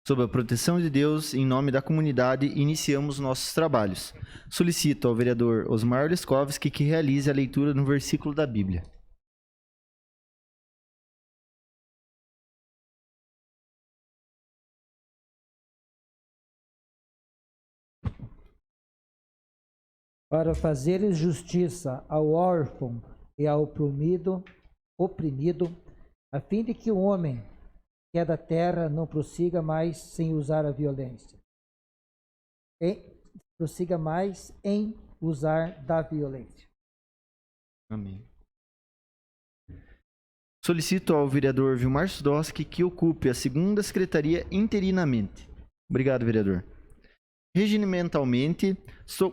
Sob a proteção de Deus, em nome da comunidade, iniciamos nossos trabalhos. Solicito ao vereador Osmar Leskovski que realize a leitura no versículo da Bíblia. Para fazeres justiça ao órfão e ao oprimido, a fim de que o homem que é da terra não prossiga mais sem usar a violência. Prossiga mais em usar da violência. Amém. Solicito ao vereador Vilmar Sudoski que ocupe a segunda secretaria interinamente. Obrigado, vereador. Regimentalmente,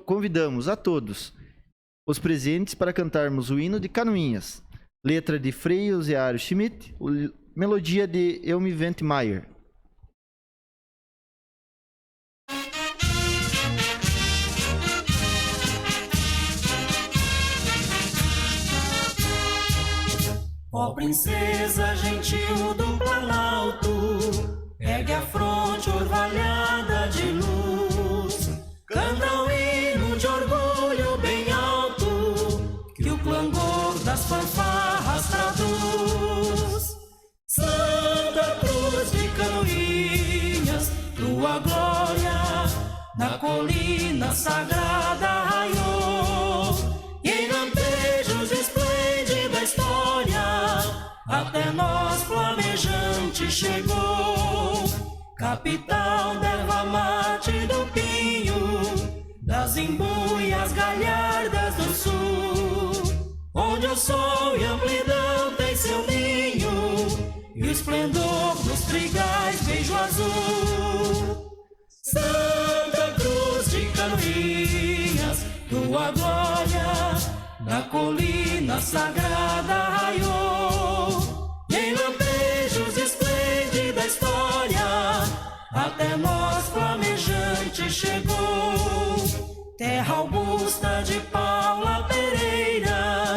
convidamos a todos os presentes para cantarmos o hino de Canoinhas, letra de Frei Euseário Schmidt, melodia de Elmi Ventmeier. Ó princesa gentil do Planalto, ergue a fronte orvalhada de luz, canta um hino de orgulho bem alto, que o clangor das fanfarras traduz. Santa Cruz de Canoinhas, tua glória na colina sagrada raiou, e em lampejos esplende da história, até nós flamejante chegou. Capital d'erva mate do Pinho, das embuias galhardas do sul, onde o sol e a amplidão tem seu ninho, e o esplendor dos trigais beijo azul. Santa Cruz de Canoinhas, tua glória na colina sagrada raiou, e em lampejos esplende da história, até nós flamejante chegou. Terra augusta de Paula Pereira,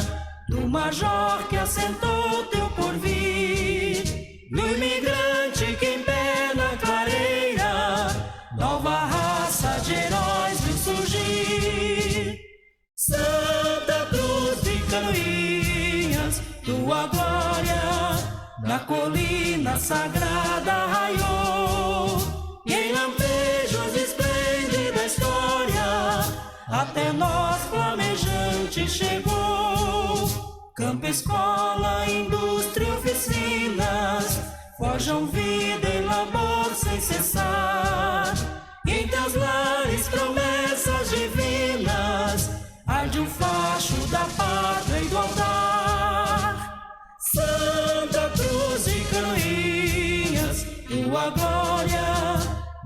do major que assentou teu porvir, do imigrante que em pé na clareira, nova raça de heróis viu surgir. Santa Cruz de Canoinhas, tua glória na colina sagrada raiou, e em lampejos esplende da história, até nós flamejante chegou. Campo, escola, indústria, oficinas, forjam vida e labor sem cessar, e em teus lares promessas divinas, arde o facho da pátria e do altar. Santa Cruz de Canoinhas, tua glória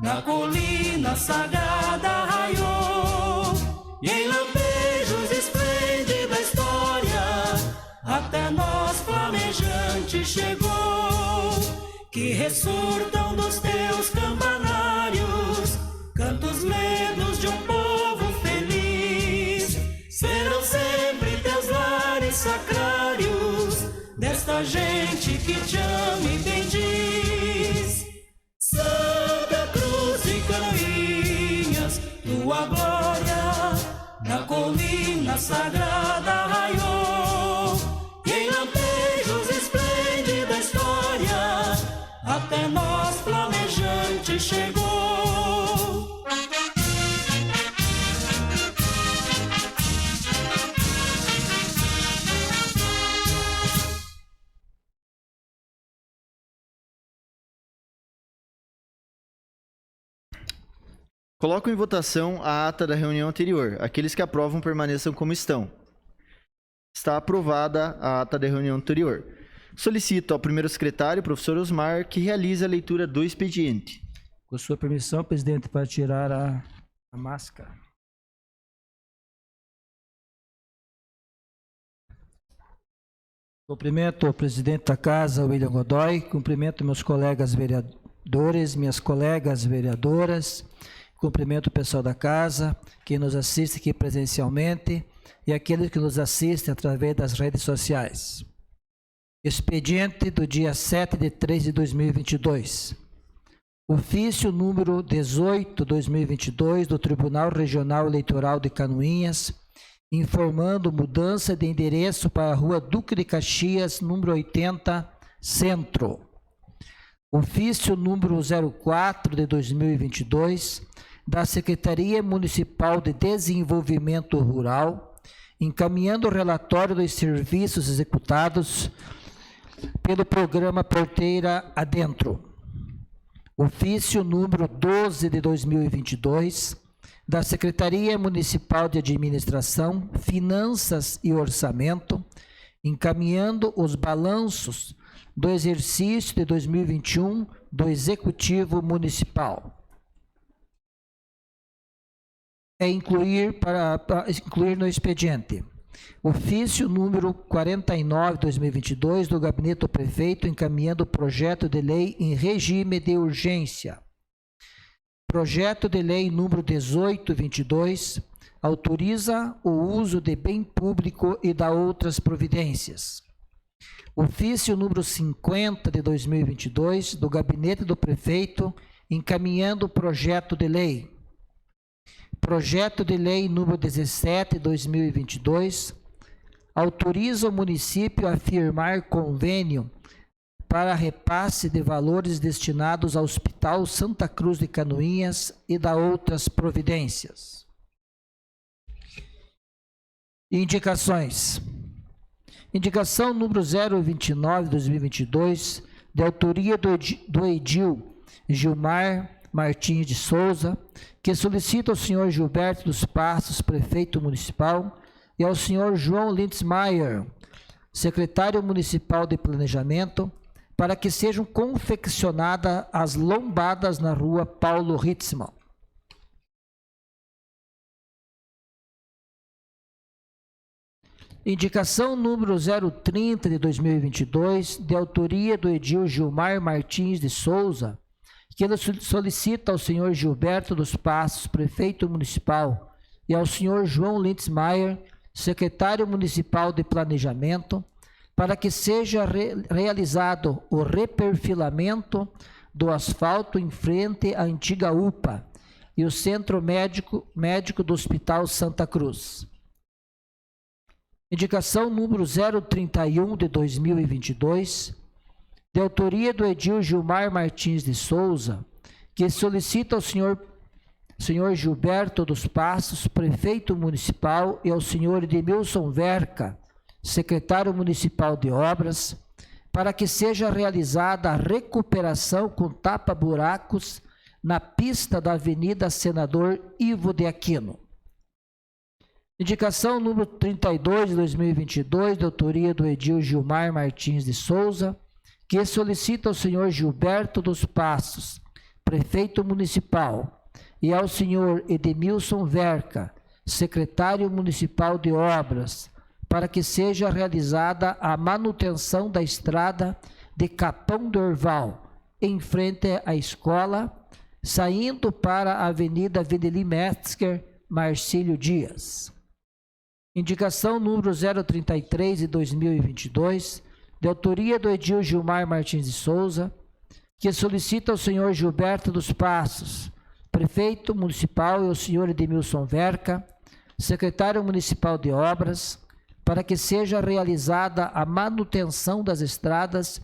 na colina sagrada raiou, e em lampejos esplende da história, até nós flamejante chegou. Que ressurtam dos teus campanários cantos medos de um povo feliz, serão sempre teus lares sacrários, desta gente que te ama e bendiz. Santa Cruz de Canoinhas, tua glória na colina sagrada raiou, e em lampejos esplende da história, até nós flamejante chegou. Coloco em votação a ata da reunião anterior. Aqueles que aprovam permaneçam como estão. Está aprovada a ata da reunião anterior. Solicito ao primeiro secretário, professor Osmar, que realize a leitura do expediente. Com sua permissão, presidente, para tirar a máscara. Cumprimento o presidente da casa, William Godoy, cumprimento meus colegas vereadores, minhas colegas vereadoras, cumprimento o pessoal da casa, que nos assiste aqui presencialmente e aqueles que nos assistem através das redes sociais. Expediente do dia 7/3/2022. Ofício número 18/2022 do Tribunal Regional Eleitoral de Canoinhas, informando mudança de endereço para a Rua Duque de Caxias, número 80, Centro. Ofício número 04/2022 da Secretaria Municipal de Desenvolvimento Rural, encaminhando o relatório dos serviços executados pelo programa Porteira Adentro. Ofício número 12/2022 da Secretaria Municipal de Administração, Finanças e Orçamento, encaminhando os balanços do exercício de 2021 do Executivo Municipal. Incluir no expediente. Ofício número 49/2022 do Gabinete do Prefeito, encaminhando o projeto de lei em regime de urgência. Projeto de lei número 18/22 autoriza o uso de bem público e dá outras providências. Ofício número 50/2022 do Gabinete do Prefeito, encaminhando o projeto de lei. Projeto de lei número 17/2022 autoriza o município a firmar convênio para repasse de valores destinados ao Hospital Santa Cruz de Canoinhas e dá outras providências. Indicações. Indicação número 029/2022, de autoria do edil Gilmar Martins de Souza, que solicita ao senhor Gilberto dos Passos, prefeito municipal, e ao senhor João Lindsmeier, secretário municipal de planejamento, para que sejam confeccionadas as lombadas na rua Paulo Ritzmann. Indicação número 030/2022, de autoria do edil Gilmar Martins de Souza, que ele solicita ao senhor Gilberto dos Passos, prefeito municipal, e ao senhor João Lindsmeier, secretário municipal de planejamento, para que seja realizado o reperfilamento do asfalto em frente à antiga UPA e o Centro Médico do Hospital Santa Cruz. Indicação número 031/2022, de autoria do edil Gilmar Martins de Souza, que solicita ao senhor Gilberto dos Passos, prefeito municipal, e ao senhor Edmilson Verca, secretário municipal de obras, para que seja realizada a recuperação com tapa-buracos na pista da Avenida Senador Ivo de Aquino. Indicação número 32/2022, de autoria do edil Gilmar Martins de Souza, que solicita ao senhor Gilberto dos Passos, prefeito municipal, e ao senhor Edmilson Verca, secretário municipal de obras, para que seja realizada a manutenção da estrada de Capão do Orval, em frente à escola, saindo para a Avenida Vendelim Metzger Marcílio Dias. Indicação número 033/2022, de autoria do edil Gilmar Martins de Souza, que solicita ao senhor Gilberto dos Passos, prefeito municipal, e ao senhor Edmilson Verca, secretário municipal de obras, para que seja realizada a manutenção das estradas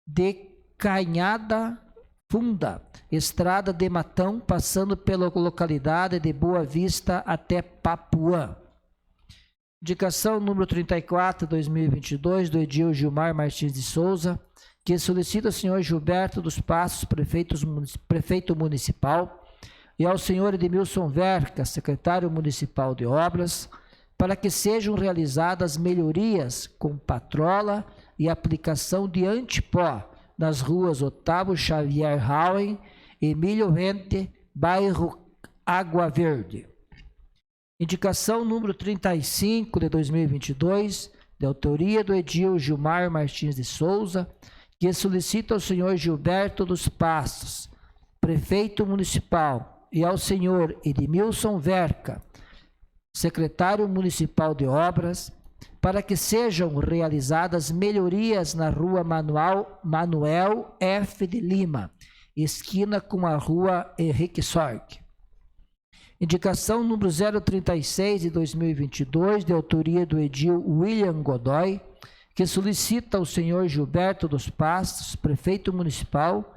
de Canhada Funda, estrada de Matão, passando pela localidade de Boa Vista até Papuã. Indicação número 34/2022, do edil Gilmar Martins de Souza, que solicita ao senhor Gilberto dos Passos, prefeito municipal, e ao senhor Edmilson Verca, secretário municipal de obras, para que sejam realizadas melhorias com patrola e aplicação de antipó nas ruas Otávio Xavier Hauen, Emílio Rente, bairro Água Verde. Indicação número 35/2022, de autoria do edil Gilmar Martins de Souza, que solicita ao senhor Gilberto dos Passos, prefeito municipal, e ao senhor Edmilson Verca, secretário municipal de obras, para que sejam realizadas melhorias na rua Manuel F. de Lima, esquina com a rua Henrique Sorg. Indicação número 036 de 2022, de autoria do edil William Godoy, que solicita ao senhor Gilberto dos Pastos, prefeito municipal,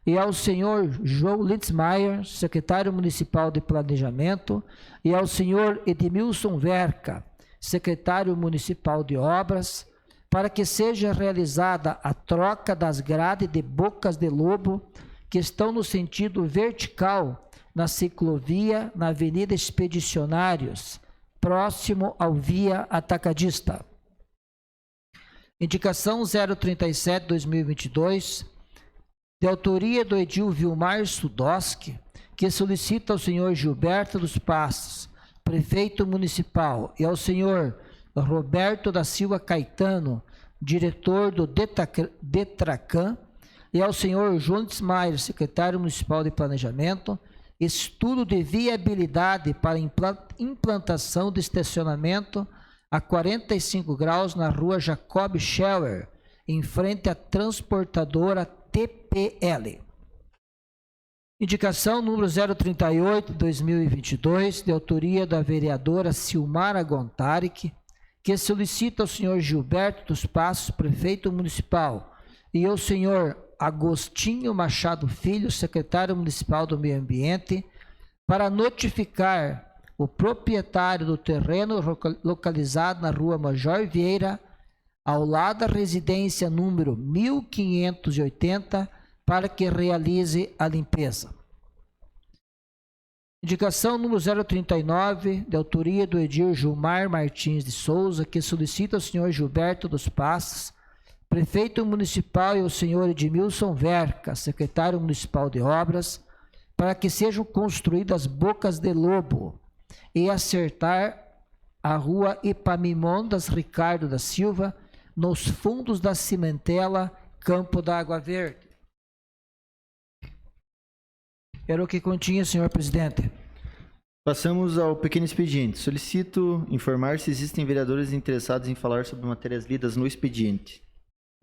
e ao senhor João Litzmeier, secretário municipal de planejamento, e ao senhor Edmilson Verca, secretário municipal de obras, para que seja realizada a troca das grades de bocas de lobo que estão no sentido vertical na ciclovia na Avenida Expedicionários, próximo ao Via Atacadista. Indicação 037/2022, de autoria do edil Vilmar Sudoski, que solicita ao senhor Gilberto dos Pastos, prefeito municipal, e ao senhor Roberto da Silva Caetano, diretor do Detracan, e ao senhor João Litzmeier, secretário municipal de planejamento, estudo de viabilidade para implantação de estacionamento a 45 graus na rua Jacob Schauer, em frente à transportadora TPL. Indicação número 038/2022, de autoria da vereadora Silmara Gontaric, que solicita ao senhor Gilberto dos Pastos, prefeito municipal, e ao senhor Agostinho Machado Filho, secretário municipal do Meio Ambiente, para notificar o proprietário do terreno localizado na rua Major Vieira, ao lado da residência número 1580, para que realize a limpeza. Indicação número 039, de autoria do edil Gilmar Martins de Souza, que solicita ao senhor Gilberto dos Pastos, prefeito municipal, e ao senhor Edmilson Verca, secretário municipal de obras, para que sejam construídas bocas de lobo e acertar a rua Ipamimondas Ricardo da Silva, nos fundos da cimentela Campo da Água Verde. Era o que continha, senhor presidente. Passamos ao pequeno expediente. Solicito informar se existem vereadores interessados em falar sobre matérias lidas no expediente.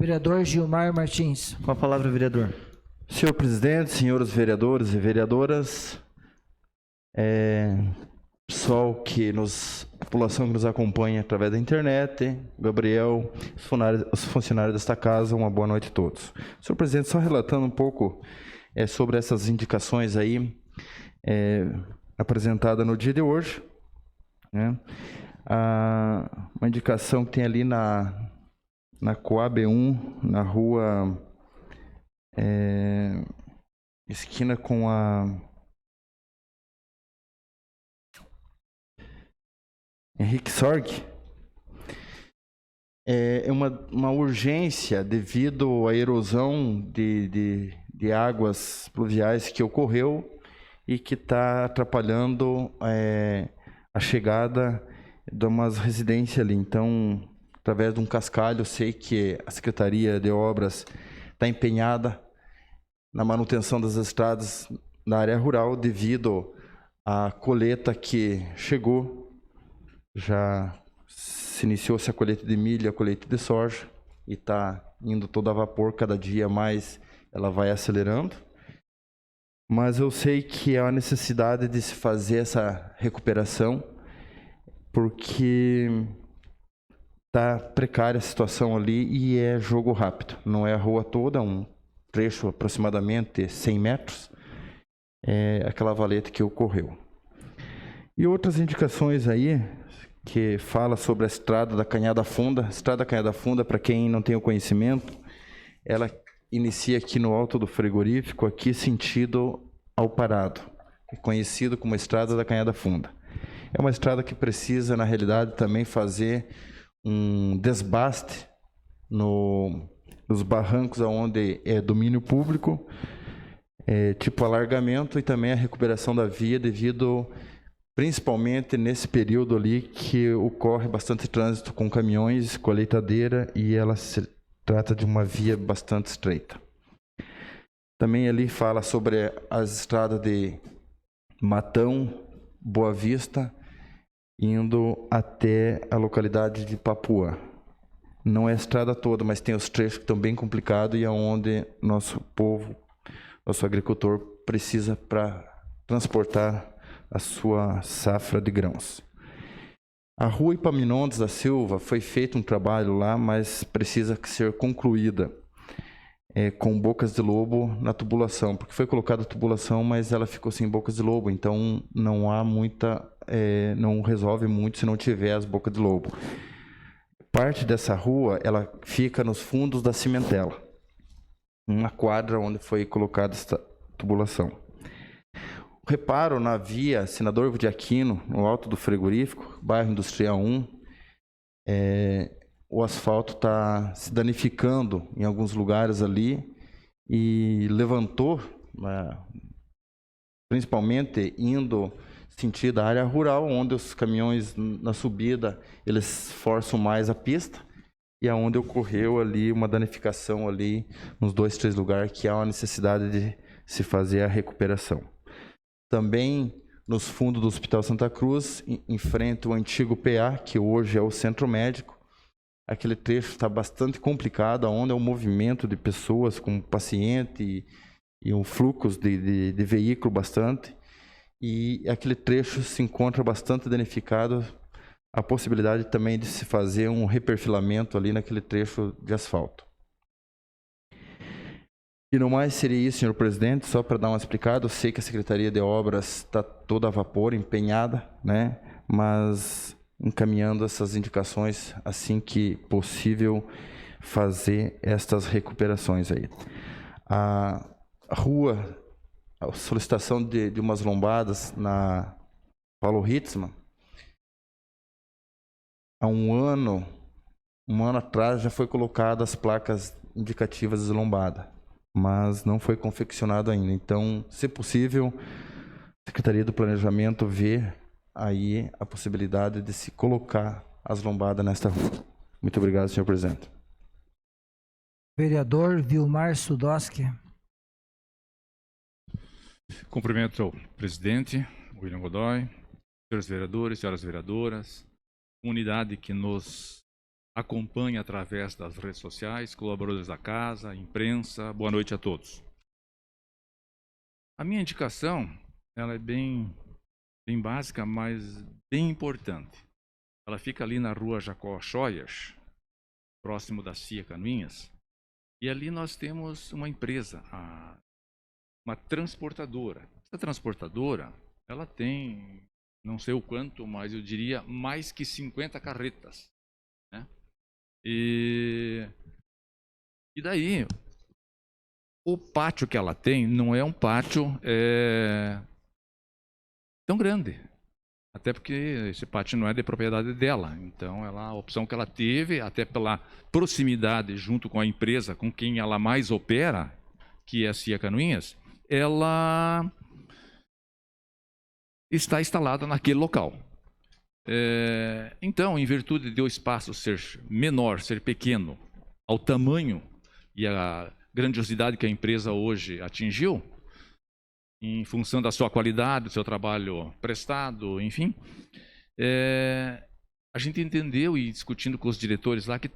Vereador Gilmar Martins. Com a palavra, vereador. Senhor presidente, senhores vereadores e vereadoras, pessoal população que nos acompanha através da internet, Gabriel, os funcionários desta casa, uma boa noite a todos. Senhor presidente, só relatando um pouco sobre essas indicações aí, apresentada no dia de hoje, né? Uma indicação que tem ali na Coab 1, na rua esquina com a Henrique Sorg, é uma urgência devido à erosão de águas pluviais que ocorreu e que está atrapalhando a chegada de umas residências ali. Então, através de um cascalho, eu sei que a Secretaria de Obras está empenhada na manutenção das estradas na área rural devido à colheita que chegou. Já se iniciou-se a colheita de milho, a colheita de soja, e está indo todo a vapor, cada dia mais ela vai acelerando. Mas eu sei que há a necessidade de se fazer essa recuperação, porque está precária a situação ali e é jogo rápido. Não é a rua toda, um trecho aproximadamente 100 metros, é aquela valeta que ocorreu. E outras indicações aí, que fala sobre a estrada da Canhada Funda. A estrada da Canhada Funda, para quem não tem o conhecimento, ela inicia aqui no alto do frigorífico, aqui sentido ao Parado, conhecido como Estrada da Canhada Funda. É uma estrada que precisa, na realidade, também fazer um desbaste nos barrancos onde é domínio público, tipo alargamento, e também a recuperação da via devido, principalmente nesse período ali, que ocorre bastante trânsito com caminhões, colheitadeira, e ela se trata de uma via bastante estreita. Também ali fala sobre as estradas de Matão, Boa Vista indo até a localidade de Papuã. Não é a estrada toda, mas tem os trechos que estão bem complicados e é onde nosso povo, nosso agricultor precisa para transportar a sua safra de grãos. A rua Epaminondas da Silva foi feito um trabalho lá, mas precisa ser concluída com bocas de lobo na tubulação, porque foi colocada a tubulação, mas ela ficou sem bocas de lobo, então não há muita, não resolve muito se não tiver as bocas de lobo. Parte dessa rua, ela fica nos fundos da cimentela, uma quadra onde foi colocada esta tubulação. O reparo na via Senador Ivo de Aquino, no alto do frigorífico, bairro Industrial 1, o asfalto está se danificando em alguns lugares ali e levantou, principalmente indo sentido a área rural, onde os caminhões na subida eles forçam mais a pista e aonde ocorreu ali uma danificação ali nos 2, 3 lugares que há uma necessidade de se fazer a recuperação. Também nos fundos do Hospital Santa Cruz, em frente ao antigo PA, que hoje é o Centro Médico, aquele trecho está bastante complicado, onde é um movimento de pessoas com paciente e um fluxo de veículo bastante. E aquele trecho se encontra bastante danificado, a possibilidade também de se fazer um reperfilamento ali naquele trecho de asfalto. E no mais seria isso, senhor presidente, só para dar uma explicada. Eu sei que a Secretaria de Obras está toda a vapor, empenhada, né? Mas encaminhando essas indicações assim que possível fazer estas recuperações aí. A rua, a solicitação de umas lombadas na Paulo Hitzmann, há um ano atrás já foi colocada as placas indicativas de lombada, mas não foi confeccionado ainda. Então, se possível, a Secretaria do Planejamento vê aí a possibilidade de se colocar as lombadas nesta rua. Muito obrigado, senhor presidente. Vereador Vilmar Sudoski. Cumprimento ao presidente, William Godoy, senhores vereadores, senhoras vereadoras, comunidade que nos acompanha através das redes sociais, colaboradores da casa, imprensa, boa noite a todos. A minha indicação, ela é bem básica, mas bem importante. Ela fica ali na rua Jacó Schoyers, próximo da CIA Canoinhas, e ali nós temos uma empresa, uma transportadora. Essa transportadora, ela tem, não sei o quanto, mas eu diria mais que 50 carretas, né? E daí, o pátio que ela tem não é um pátio tão grande, até porque esse pátio não é de propriedade dela. Então, a opção que ela teve, até pela proximidade junto com a empresa com quem ela mais opera, que é a CIA Canoinhas, ela está instalada naquele local. Então, em virtude de o espaço ser menor, ser pequeno, ao tamanho e a grandiosidade que a empresa hoje atingiu, em função da sua qualidade, do seu trabalho prestado, enfim, a gente entendeu, e discutindo com os diretores lá, que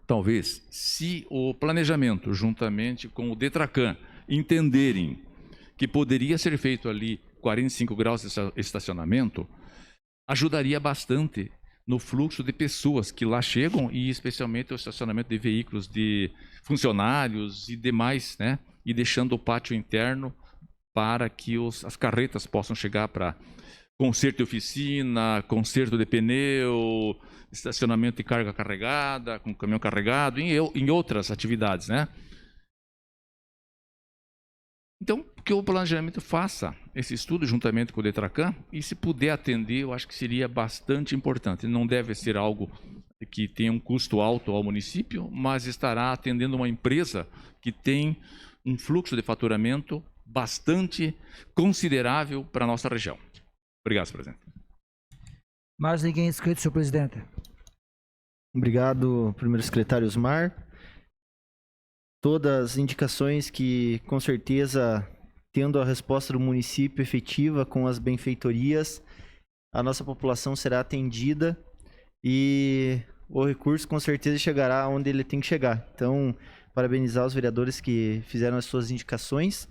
talvez, se o planejamento, juntamente com o DETRACAN, entenderem que poderia ser feito ali 45 graus de estacionamento, ajudaria bastante no fluxo de pessoas que lá chegam, e especialmente o estacionamento de veículos de funcionários e demais, né? E deixando o pátio interno para que as carretas possam chegar para conserto de oficina, conserto de pneu, estacionamento de carga carregada, com caminhão carregado, em outras atividades, né? Então, que o planejamento faça esse estudo juntamente com o DETRACAN, e se puder atender, eu acho que seria bastante importante. Não deve ser algo que tenha um custo alto ao município, mas estará atendendo uma empresa que tem um fluxo de faturamento bastante considerável para a nossa região. Obrigado, senhor presidente. Mais ninguém inscrito, senhor presidente. Obrigado, primeiro secretário Osmar. Todas as indicações que, com certeza, tendo a resposta do município efetiva com as benfeitorias, a nossa população será atendida e o recurso com certeza chegará onde ele tem que chegar. Então, parabenizar os vereadores que fizeram as suas indicações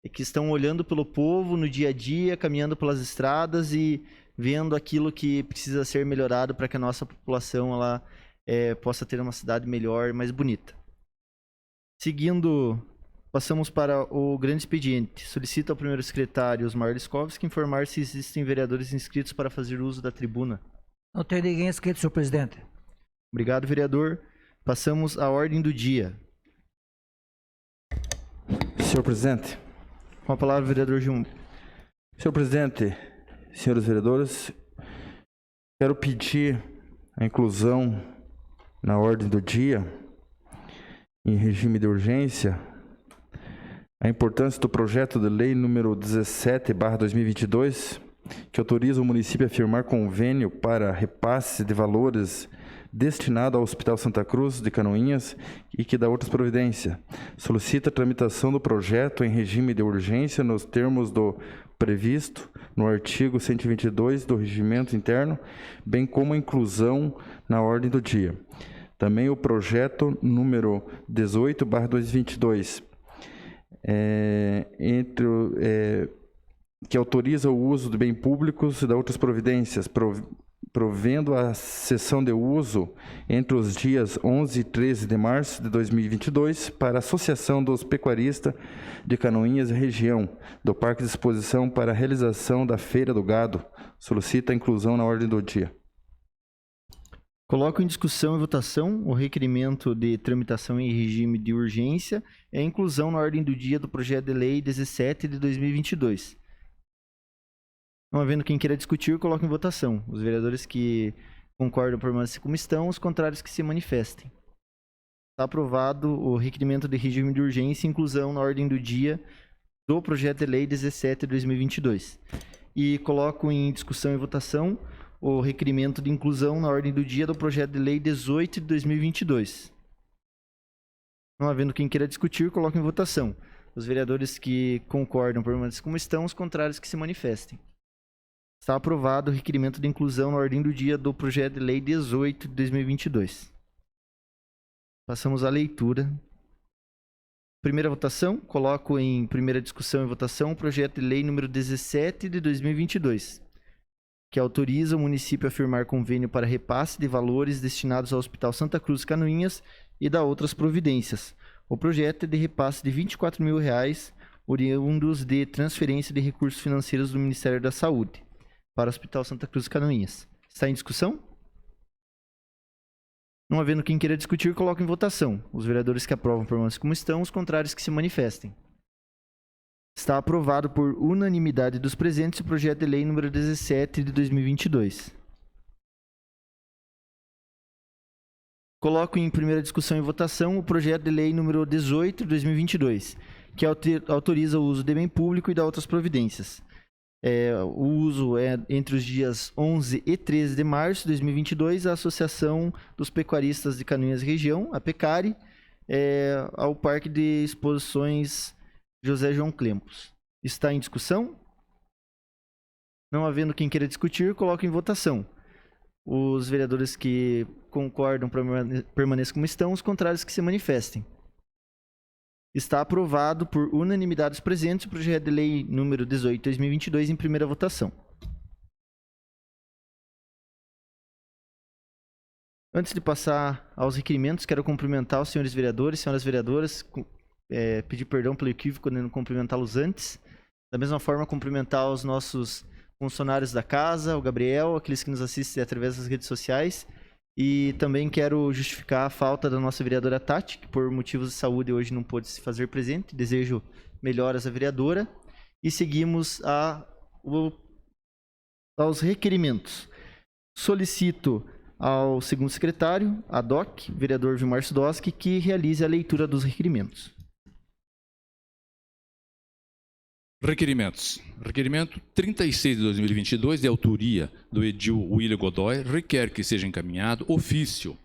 e que estão olhando pelo povo no dia a dia, caminhando pelas estradas e vendo aquilo que precisa ser melhorado para que a nossa população ela, possa ter uma cidade melhor e mais bonita. Seguindo, passamos para o grande expediente. Solicito ao primeiro secretário, Osmar Liskovski, informar se existem vereadores inscritos para fazer uso da tribuna. Não tem ninguém inscrito, senhor presidente. Obrigado, vereador. Passamos à ordem do dia. Senhor presidente. Com a palavra, vereador Gilmar. Senhor presidente, senhores vereadores, quero pedir a inclusão na ordem do dia, em regime de urgência, a importância do projeto de lei número 17/2022, que autoriza o município a firmar convênio para repasse de valores destinado ao Hospital Santa Cruz de Canoinhas e que dá outras providências. Solicita a tramitação do projeto em regime de urgência nos termos do previsto no artigo 122 do Regimento Interno, bem como a inclusão na ordem do dia. Também o projeto número 18/2022, que autoriza o uso de bens públicos e de outras providências, provendo a cessão de uso entre os dias 11 e 13 de março de 2022 para a Associação dos Pecuaristas de Canoinhas e Região do Parque de Exposição para a realização da Feira do Gado. Solicita a inclusão na ordem do dia. Coloco em discussão e votação o requerimento de tramitação em regime de urgência e a inclusão na ordem do dia do projeto de lei 17 de 2022. Não havendo quem queira discutir, coloco em votação. Os vereadores que concordam permanecer como estão, os contrários que se manifestem. Está aprovado o requerimento de regime de urgência e inclusão na ordem do dia do projeto de lei 17 de 2022. E coloco em discussão e votação o requerimento de inclusão na ordem do dia do projeto de lei 18 de 2022. Não havendo quem queira discutir, coloco em votação. Os vereadores que concordam permanecer como estão, os contrários que se manifestem. Está aprovado o requerimento de inclusão na ordem do dia do projeto de lei 18 de 2022. Passamos à leitura. Primeira votação, coloco em primeira discussão e votação o projeto de lei número 17 de 2022, que autoriza o município a firmar convênio para repasse de valores destinados ao Hospital Santa Cruz Canoinhas e da outras providências. O projeto é de repasse de R$ 24.000, oriundos de transferência de recursos financeiros do Ministério da Saúde para o Hospital Santa Cruz Canoinhas. Está em discussão? Não havendo quem queira discutir, coloco em votação. Os vereadores que aprovam permanecem como estão, os contrários que se manifestem. Está aprovado por unanimidade dos presentes o projeto de lei número 17 de 2022. Coloco em primeira discussão e votação o projeto de lei número 18 de 2022, que autoriza o uso de bem público e da outras providências. O uso é entre os dias 11 e 13 de março de 2022, a Associação dos Pecuaristas de Canoinhas e Região, a Pecari, ao Parque de Exposições José João Clempos. Está em discussão? Não havendo quem queira discutir, coloco em votação. Os vereadores que concordam permaneçam como estão, os contrários que se manifestem. Está aprovado por unanimidade dos presentes o projeto de lei número 18 de 2022 em primeira votação. Antes de passar aos requerimentos, quero cumprimentar os senhores vereadores, senhoras vereadoras, pedir perdão pelo equívoco de não cumprimentá-los antes. Da mesma forma, cumprimentar os nossos funcionários da casa, o Gabriel, aqueles que nos assistem através das redes sociais. E também quero justificar a falta da nossa vereadora Tati, que por motivos de saúde hoje não pôde se fazer presente. Desejo melhoras à vereadora. E seguimos aos requerimentos. Solicito ao segundo secretário, ADOC, vereador Vilmar Sudoski, que realize a leitura dos requerimentos. Requerimentos. Requerimento 36 de 2022, de autoria do edil William Godoy, requer que seja encaminhado ofício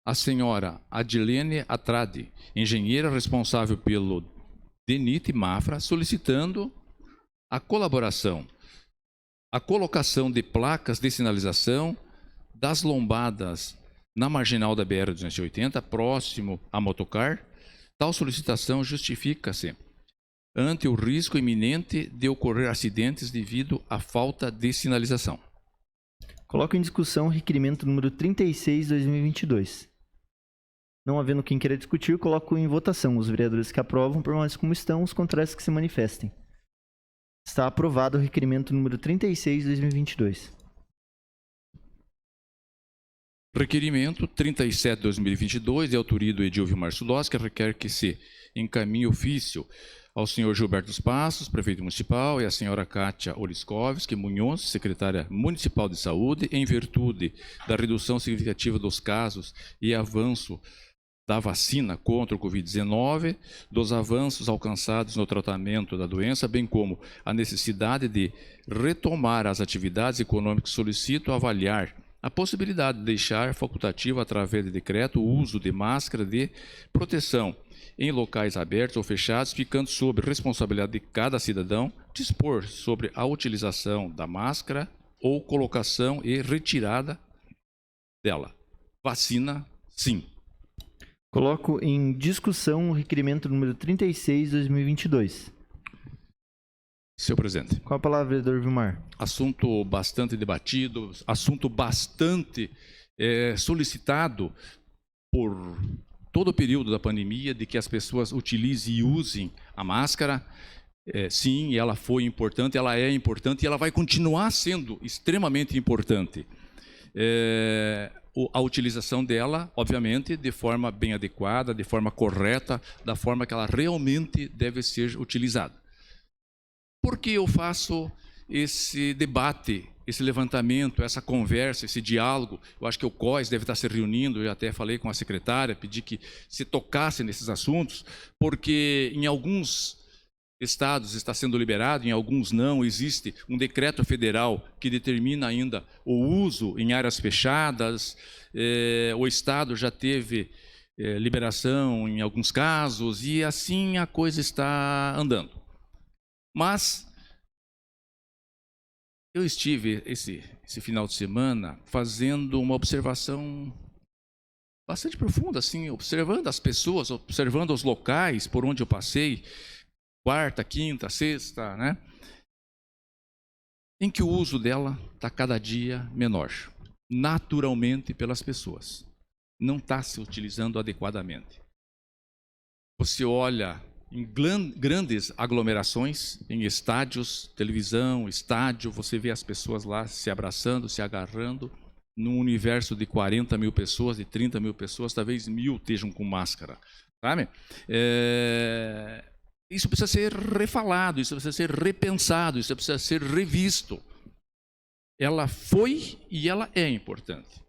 à senhora Adilene Atrade, engenheira responsável pelo DENIT Mafra, solicitando a colaboração, a colocação de placas de sinalização das lombadas na marginal da BR-280, próximo a motocar. Tal solicitação justifica-se ante o risco iminente de ocorrer acidentes devido à falta de sinalização. Coloco em discussão o requerimento número 36/2022. Não havendo quem queira discutir, coloco em votação. Os vereadores que aprovam permanecem como estão, os contrários que se manifestem. Está aprovado o requerimento número 36/2022. Requerimento 37/2022, de autoria do Edil Vilmar Sudós, que requer que se encaminhe ofício ao senhor Gilberto dos Passos, prefeito municipal, e à senhora Kátia Oliskovski Munhoz, secretária municipal de saúde, em virtude da redução significativa dos casos e avanço da vacina contra o Covid-19, dos avanços alcançados no tratamento da doença, bem como a necessidade de retomar as atividades econômicas, solicito avaliar a possibilidade de deixar facultativo, através de decreto, o uso de máscara de proteção em locais abertos ou fechados, ficando sob responsabilidade de cada cidadão dispor sobre a utilização da máscara ou colocação e retirada dela. Vacina, sim. Coloco em discussão o requerimento número 36/2022. Senhor presidente. Qual a palavra, vereador Vilmar? Assunto bastante debatido, assunto bastante solicitado por todo o período da pandemia, de que as pessoas utilizem e usem a máscara. Sim, ela foi importante, ela é importante e ela vai continuar sendo extremamente importante. A utilização dela, obviamente, de forma bem adequada, de forma correta, da forma que ela realmente deve ser utilizada. Por que eu faço esse debate, esse levantamento, essa conversa, esse diálogo? Eu acho que o COIS deve estar se reunindo, eu até falei com a secretária, pedi que se tocasse nesses assuntos, porque em alguns estados está sendo liberado, em alguns não. Existe um decreto federal que determina ainda o uso em áreas fechadas, o estado já teve liberação em alguns casos, e assim a coisa está andando. Mas eu estive esse final de semana fazendo uma observação bastante profunda, assim, observando as pessoas, observando os locais por onde eu passei, quarta, quinta, sexta, né? Em que o uso dela está cada dia menor, naturalmente pelas pessoas. Não está se utilizando adequadamente. Você olha em grandes aglomerações, em estádios, televisão, estádio, você vê as pessoas lá se abraçando, se agarrando, num universo de 40 mil pessoas, de 30 mil pessoas, talvez 1000 estejam com máscara, sabe? Isso precisa ser refalado, isso precisa ser repensado, isso precisa ser revisto. Ela foi e ela é importante.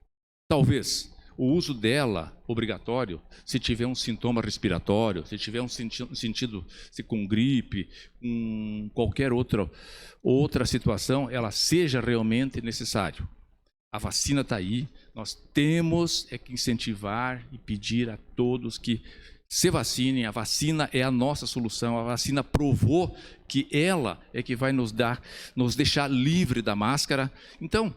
Talvez o uso dela, obrigatório, se tiver um sintoma respiratório, se tiver um sentido, se com gripe, com qualquer outra situação, ela seja realmente necessário. A vacina está aí, nós temos que incentivar e pedir a todos que se vacinem. A vacina é a nossa solução, a vacina provou que ela é que vai nos deixar livre da máscara. Então,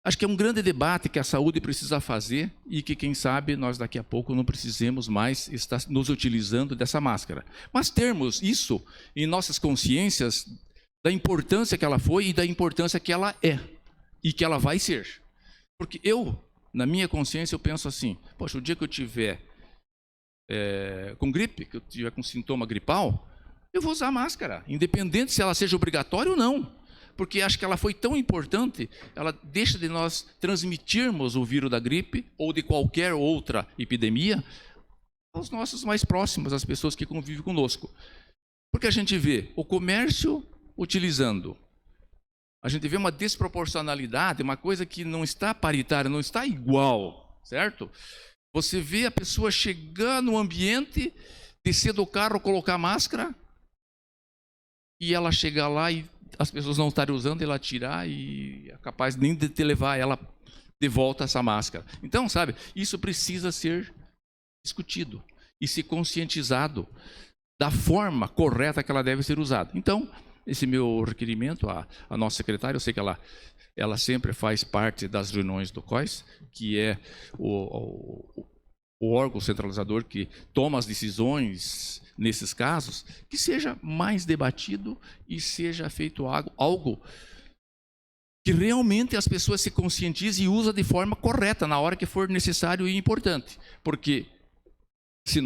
acho que é um grande debate que a saúde precisa fazer e que, quem sabe, nós daqui a pouco não precisemos mais estar nos utilizando dessa máscara. Mas termos isso em nossas consciências da importância que ela foi e da importância que ela é e que ela vai ser. Porque eu, na minha consciência, eu penso assim, poxa, o dia que eu tiver com gripe, que eu tiver com sintoma gripal, eu vou usar máscara, independente se ela seja obrigatória ou não. Porque acho que ela foi tão importante, ela deixa de nós transmitirmos o vírus da gripe ou de qualquer outra epidemia aos nossos mais próximos, às pessoas que convivem conosco. Porque a gente vê o comércio utilizando, a gente vê uma desproporcionalidade, uma coisa que não está paritária, não está igual, certo? Você vê a pessoa chegar no ambiente, descer do carro, colocar máscara, e ela chegar lá e as pessoas não estarem usando, ela tirar e é capaz nem de levar ela de volta essa máscara. Então, sabe, isso precisa ser discutido e ser conscientizado da forma correta que ela deve ser usada. Então, esse meu requerimento à nossa secretária. Eu sei que ela sempre faz parte das reuniões do COIS, que é o órgão centralizador que toma as decisões nesses casos, que seja mais debatido e seja feito algo que realmente as pessoas se conscientizem e usem de forma correta na hora que for necessário e importante. Porque se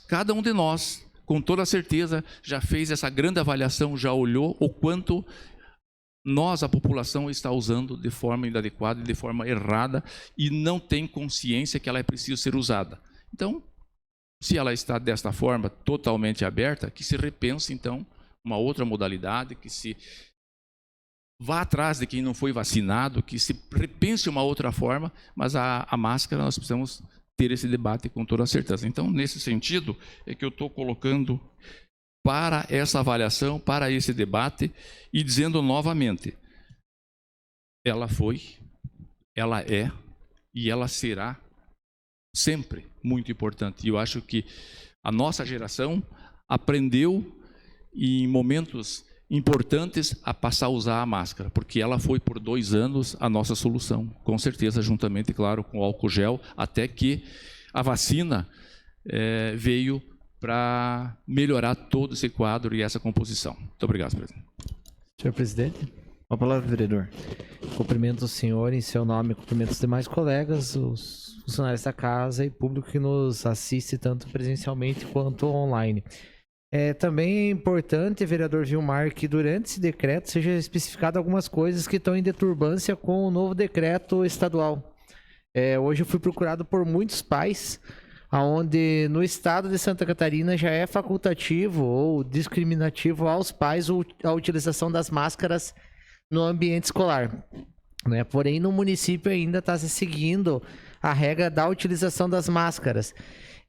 cada um de nós, com toda certeza, já fez essa grande avaliação, já olhou o quanto a população, está usando de forma inadequada e de forma errada e não tem consciência que ela é preciso ser usada. Então, se ela está desta forma totalmente aberta, que se repense, então, uma outra modalidade, que se vá atrás de quem não foi vacinado, que se repense uma outra forma, mas a máscara nós precisamos ter esse debate com toda certeza. Então, nesse sentido, é que eu estou colocando para essa avaliação, para esse debate, e dizendo novamente, ela foi, ela é e ela será sempre muito importante. E eu acho que a nossa geração aprendeu em momentos importantes a passar a usar a máscara, porque ela foi por 2 anos a nossa solução, com certeza, juntamente, claro, com o álcool gel, até que a vacina veio para melhorar todo esse quadro e essa composição. Muito obrigado, presidente. Senhor presidente, A palavra, vereador. cumprimento o senhor em seu nome, cumprimento os demais colegas, os funcionários da casa e público que nos assiste tanto presencialmente quanto online. Também é importante, vereador Vilmar, que durante esse decreto seja especificado algumas coisas que estão em deturbância com o novo decreto estadual. Hoje eu fui procurado por muitos pais, onde no estado de Santa Catarina já é facultativo ou discriminativo aos pais a utilização das máscaras no ambiente escolar, né? Porém, no município ainda está se seguindo a regra da utilização das máscaras.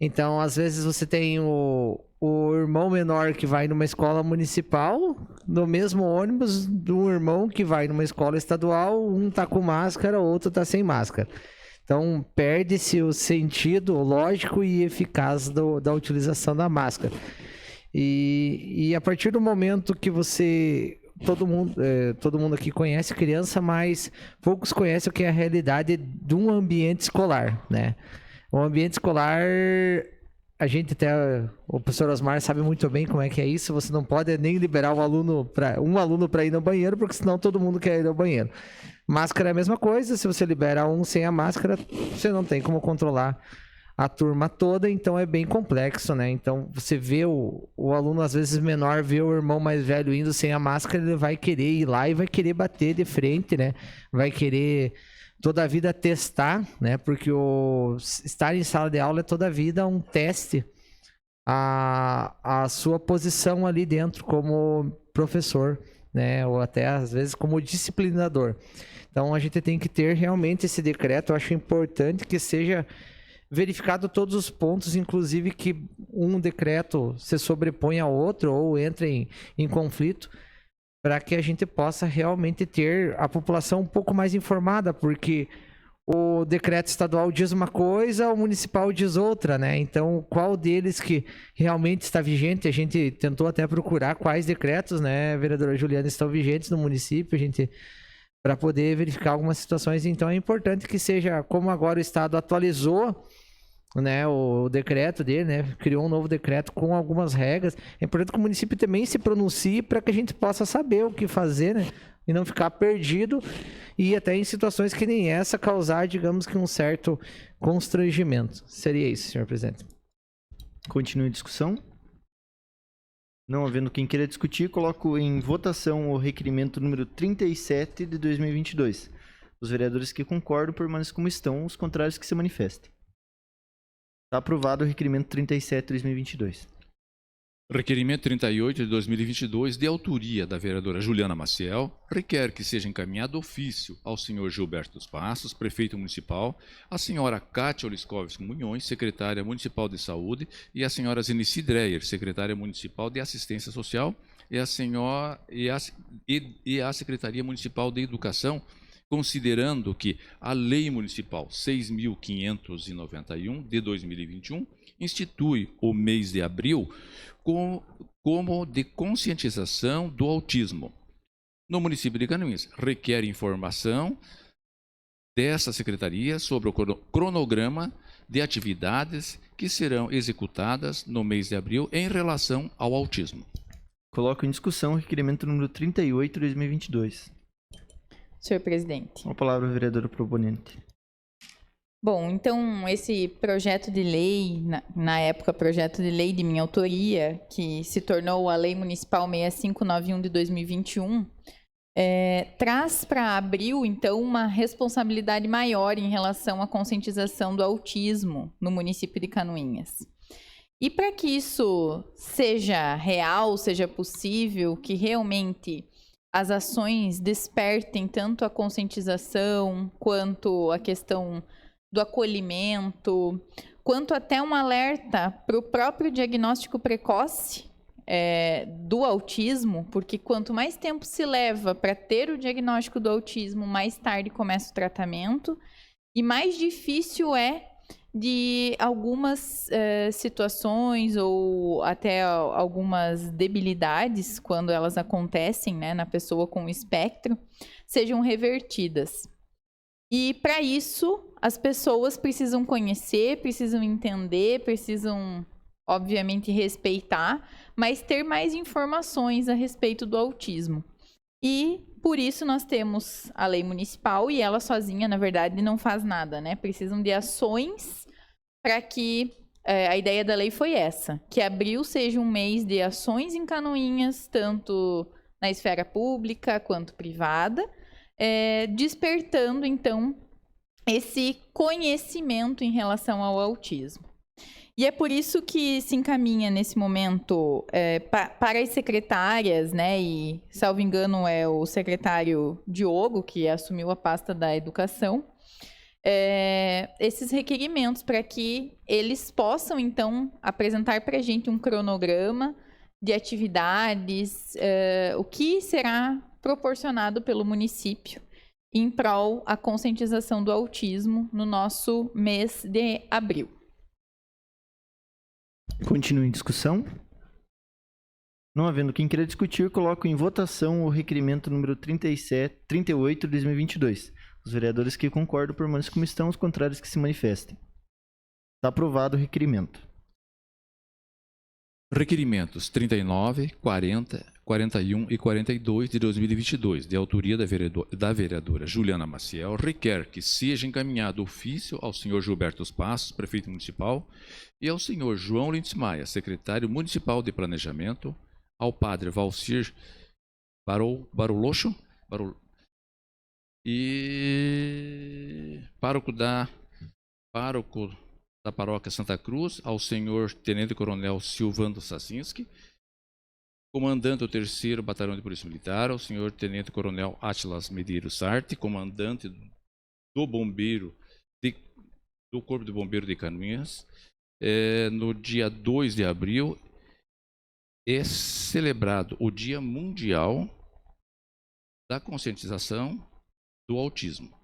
Então, às vezes você tem o irmão menor que vai numa escola municipal, no mesmo ônibus do irmão que vai numa escola estadual, um tá com máscara, o outro tá sem máscara. Então, perde-se o sentido lógico e eficaz da utilização da máscara. E a partir do momento que todo mundo aqui conhece criança, mas poucos conhecem o que é a realidade de um ambiente escolar, né? O ambiente escolar, o professor Osmar sabe muito bem como é que é isso. Você não pode nem liberar um aluno para ir no banheiro, porque senão todo mundo quer ir ao banheiro. Máscara é a mesma coisa, se você libera um sem a máscara, você não tem como controlar a turma toda, então é bem complexo, né? Então você vê o aluno às vezes menor, vê o irmão mais velho indo sem a máscara, ele vai querer ir lá e vai querer bater de frente, né? Vai querer toda a vida testar, né? Porque estar em sala de aula é toda a vida um teste a sua posição ali dentro como professor, né? Ou até às vezes como disciplinador. Então a gente tem que ter realmente esse decreto. Eu acho importante que seja verificado todos os pontos, inclusive que um decreto se sobreponha ao outro ou entre em conflito, para que a gente possa realmente ter a população um pouco mais informada, porque o decreto estadual diz uma coisa, o municipal diz outra, né? Então, qual deles que realmente está vigente? A gente tentou até procurar quais decretos, né, vereadora Juliana, estão vigentes no município, para poder verificar algumas situações. Então, é importante que seja, como agora o Estado atualizou, né, o decreto dele, né, criou um novo decreto com algumas regras. É importante que o município também se pronuncie para que a gente possa saber o que fazer, né, e não ficar perdido e até em situações que nem essa causar, digamos que um certo constrangimento. Seria isso, senhor presidente. Continue a discussão. Não havendo quem queira discutir, coloco em votação o requerimento número 37 de 2022. Os vereadores que concordam permaneçam como estão, os contrários que se manifestem. Está aprovado o requerimento 37 de 2022. Requerimento 38 de 2022, de autoria da vereadora Juliana Maciel, requer que seja encaminhado ofício ao senhor Gilberto dos Passos, prefeito municipal, à senhora Kátia Oliskovski Munhões, secretária municipal de saúde, e à senhora Zenici Dreyer, secretária municipal de assistência social, e a Secretaria Municipal de Educação, considerando que a Lei Municipal 6.591 de 2021 institui o mês de abril como de conscientização do autismo no município de Canoinhas. Requer informação dessa secretaria sobre o cronograma de atividades que serão executadas no mês de abril em relação ao autismo. Coloco em discussão o requerimento número 38, 2022. Senhor presidente. Com a palavra, vereadora proponente. Bom, então esse projeto de lei, na época projeto de lei de minha autoria, que se tornou a Lei Municipal 6591 de 2021, traz para abril, então, uma responsabilidade maior em relação à conscientização do autismo no município de Canoinhas. E para que isso seja real, seja possível, que realmente as ações despertem tanto a conscientização, quanto a questão do acolhimento, quanto até um alerta para o próprio diagnóstico precoce do autismo, porque quanto mais tempo se leva para ter o diagnóstico do autismo, mais tarde começa o tratamento, e mais difícil é de algumas situações ou até algumas debilidades, quando elas acontecem, né, na pessoa com espectro, sejam revertidas. E para isso, as pessoas precisam conhecer, precisam entender, precisam, obviamente, respeitar, mas ter mais informações a respeito do autismo. E por isso nós temos a lei municipal e ela sozinha, na verdade, não faz nada, né? Precisam de ações para que a ideia da lei foi essa, que abril seja um mês de ações em Canoinhas, tanto na esfera pública quanto privada, despertando, então, esse conhecimento em relação ao autismo. E é por isso que se encaminha, nesse momento, para as secretárias, né, e, salvo engano, é o secretário Diogo, que assumiu a pasta da educação, esses requerimentos para que eles possam, então, apresentar para a gente um cronograma de atividades, o que será proporcionado pelo município em prol à conscientização do autismo no nosso mês de abril. Continue em discussão. Não havendo quem queira discutir, coloco em votação o requerimento número 38 de 2022. Os vereadores que concordam permaneçam como estão, os contrários que se manifestem. Está aprovado o requerimento. Requerimentos 39, 40, 41 e 42 de 2022, de autoria da vereadora Juliana Maciel, requer que seja encaminhado ofício ao senhor Gilberto Passos, prefeito municipal, e ao senhor João Lintz Maia, secretário municipal de planejamento, ao padre Valcir Barulocho e pároco da paróquia Santa Cruz, ao senhor Tenente Coronel Silvando Sacinski, comandante do 3º Batalhão de Polícia Militar, ao senhor Tenente Coronel Atlas Medeiros Sarte, comandante do Corpo de Bombeiro de Canoinhas. No dia 2 de abril é celebrado o Dia Mundial da Conscientização do Autismo,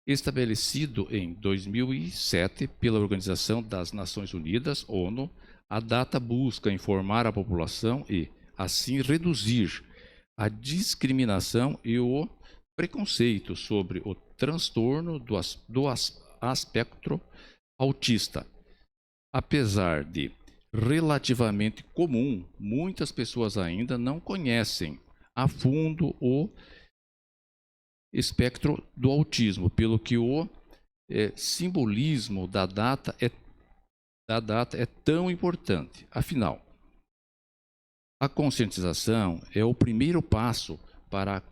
estabelecido em 2007 pela Organização das Nações Unidas, ONU. A data busca informar a população e, assim, reduzir a discriminação e o preconceito sobre o transtorno do espectro autista. Apesar de relativamente comum, muitas pessoas ainda não conhecem a fundo o espectro do autismo, pelo que o simbolismo da data é tão importante. Afinal, a conscientização é o primeiro passo para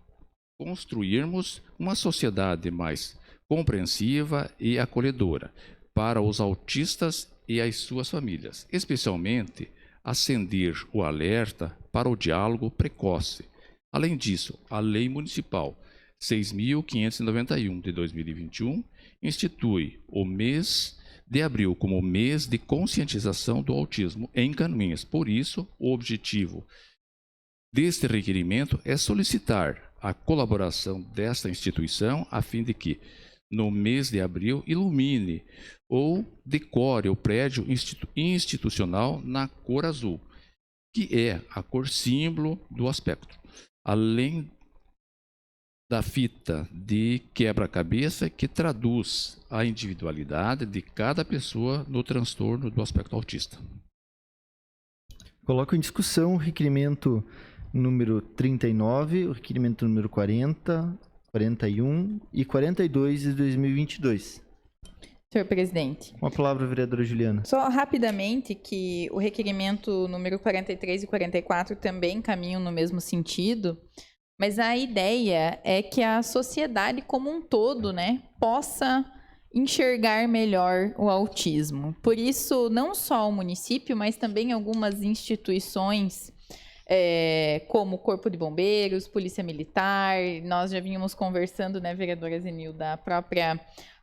construirmos uma sociedade mais compreensiva e acolhedora para os autistas e as suas famílias, especialmente acender o alerta para o diálogo precoce. Além disso, a Lei Municipal 6.591 de 2021 institui o mês de abril como mês de conscientização do autismo em Canoinhas. Por isso, o objetivo deste requerimento é solicitar a colaboração desta instituição a fim de que, no mês de abril, ilumine ou decore o prédio institucional na cor azul, que é a cor símbolo do aspecto. Além da fita de quebra-cabeça que traduz a individualidade de cada pessoa no transtorno do aspecto autista. Coloco em discussão o requerimento número 39, o requerimento número 40, 41 e 42 de 2022. Senhor presidente. Com a palavra, vereadora Juliana. Só rapidamente que o requerimento número 43 e 44 também caminham no mesmo sentido, mas a ideia é que a sociedade como um todo, né, possa enxergar melhor o autismo. Por isso, não só o município, mas também algumas instituições, como o Corpo de Bombeiros, Polícia Militar, nós já vínhamos conversando, né, vereadora Zenilda, a própria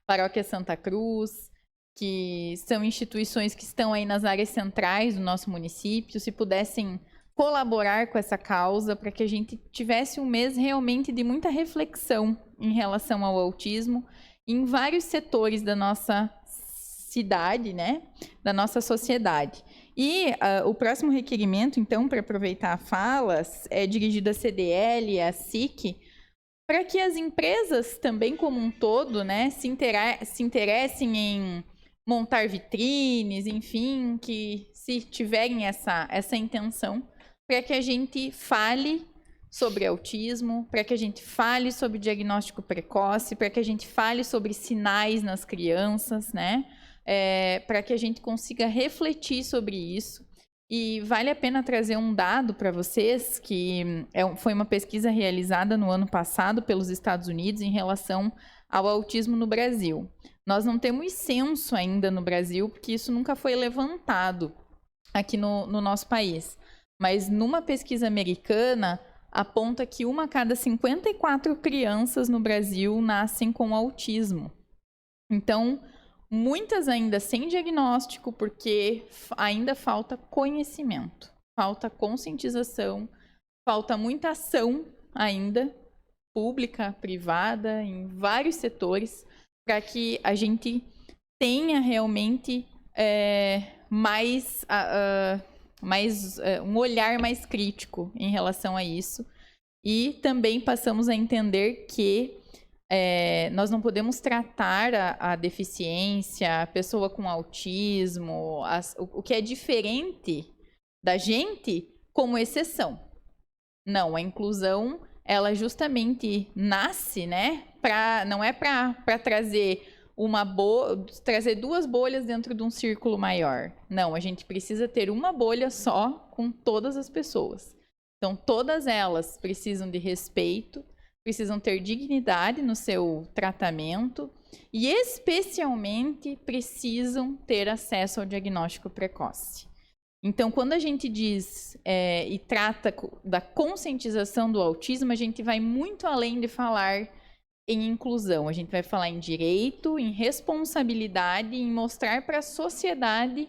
Paróquia Santa Cruz, que são instituições que estão aí nas áreas centrais do nosso município, se pudessem colaborar com essa causa para que a gente tivesse um mês realmente de muita reflexão em relação ao autismo em vários setores da nossa cidade, né, da nossa sociedade. E o próximo requerimento, então, para aproveitar falas, é dirigido à CDL e à SIC, para que as empresas também como um todo, né, se interessem em montar vitrines, enfim, que se tiverem essa intenção, para que a gente fale sobre autismo, para que a gente fale sobre diagnóstico precoce, para que a gente fale sobre sinais nas crianças, né? Para que a gente consiga refletir sobre isso. E vale a pena trazer um dado para vocês, que foi uma pesquisa realizada no ano passado pelos Estados Unidos em relação ao autismo no Brasil. Nós não temos censo ainda no Brasil, porque isso nunca foi levantado aqui no nosso país. Mas numa pesquisa americana, aponta que 1 a cada 54 crianças no Brasil nascem com autismo. Então, muitas ainda sem diagnóstico, porque ainda falta conhecimento, falta conscientização, falta muita ação ainda, pública, privada, em vários setores, para que a gente tenha realmente um olhar mais crítico em relação a isso. E também passamos a entender que nós não podemos tratar a deficiência, a pessoa com autismo, o que é diferente da gente, como exceção. Não, a inclusão, ela justamente nasce, né? Não é para trazer trazer 2 bolhas dentro de um círculo maior. Não, a gente precisa ter uma bolha só com todas as pessoas. Então, todas elas precisam de respeito, precisam ter dignidade no seu tratamento e, especialmente, precisam ter acesso ao diagnóstico precoce. Então, quando a gente diz e trata da conscientização do autismo, a gente vai muito além de falar em inclusão. A gente vai falar em direito, em responsabilidade, em mostrar para a sociedade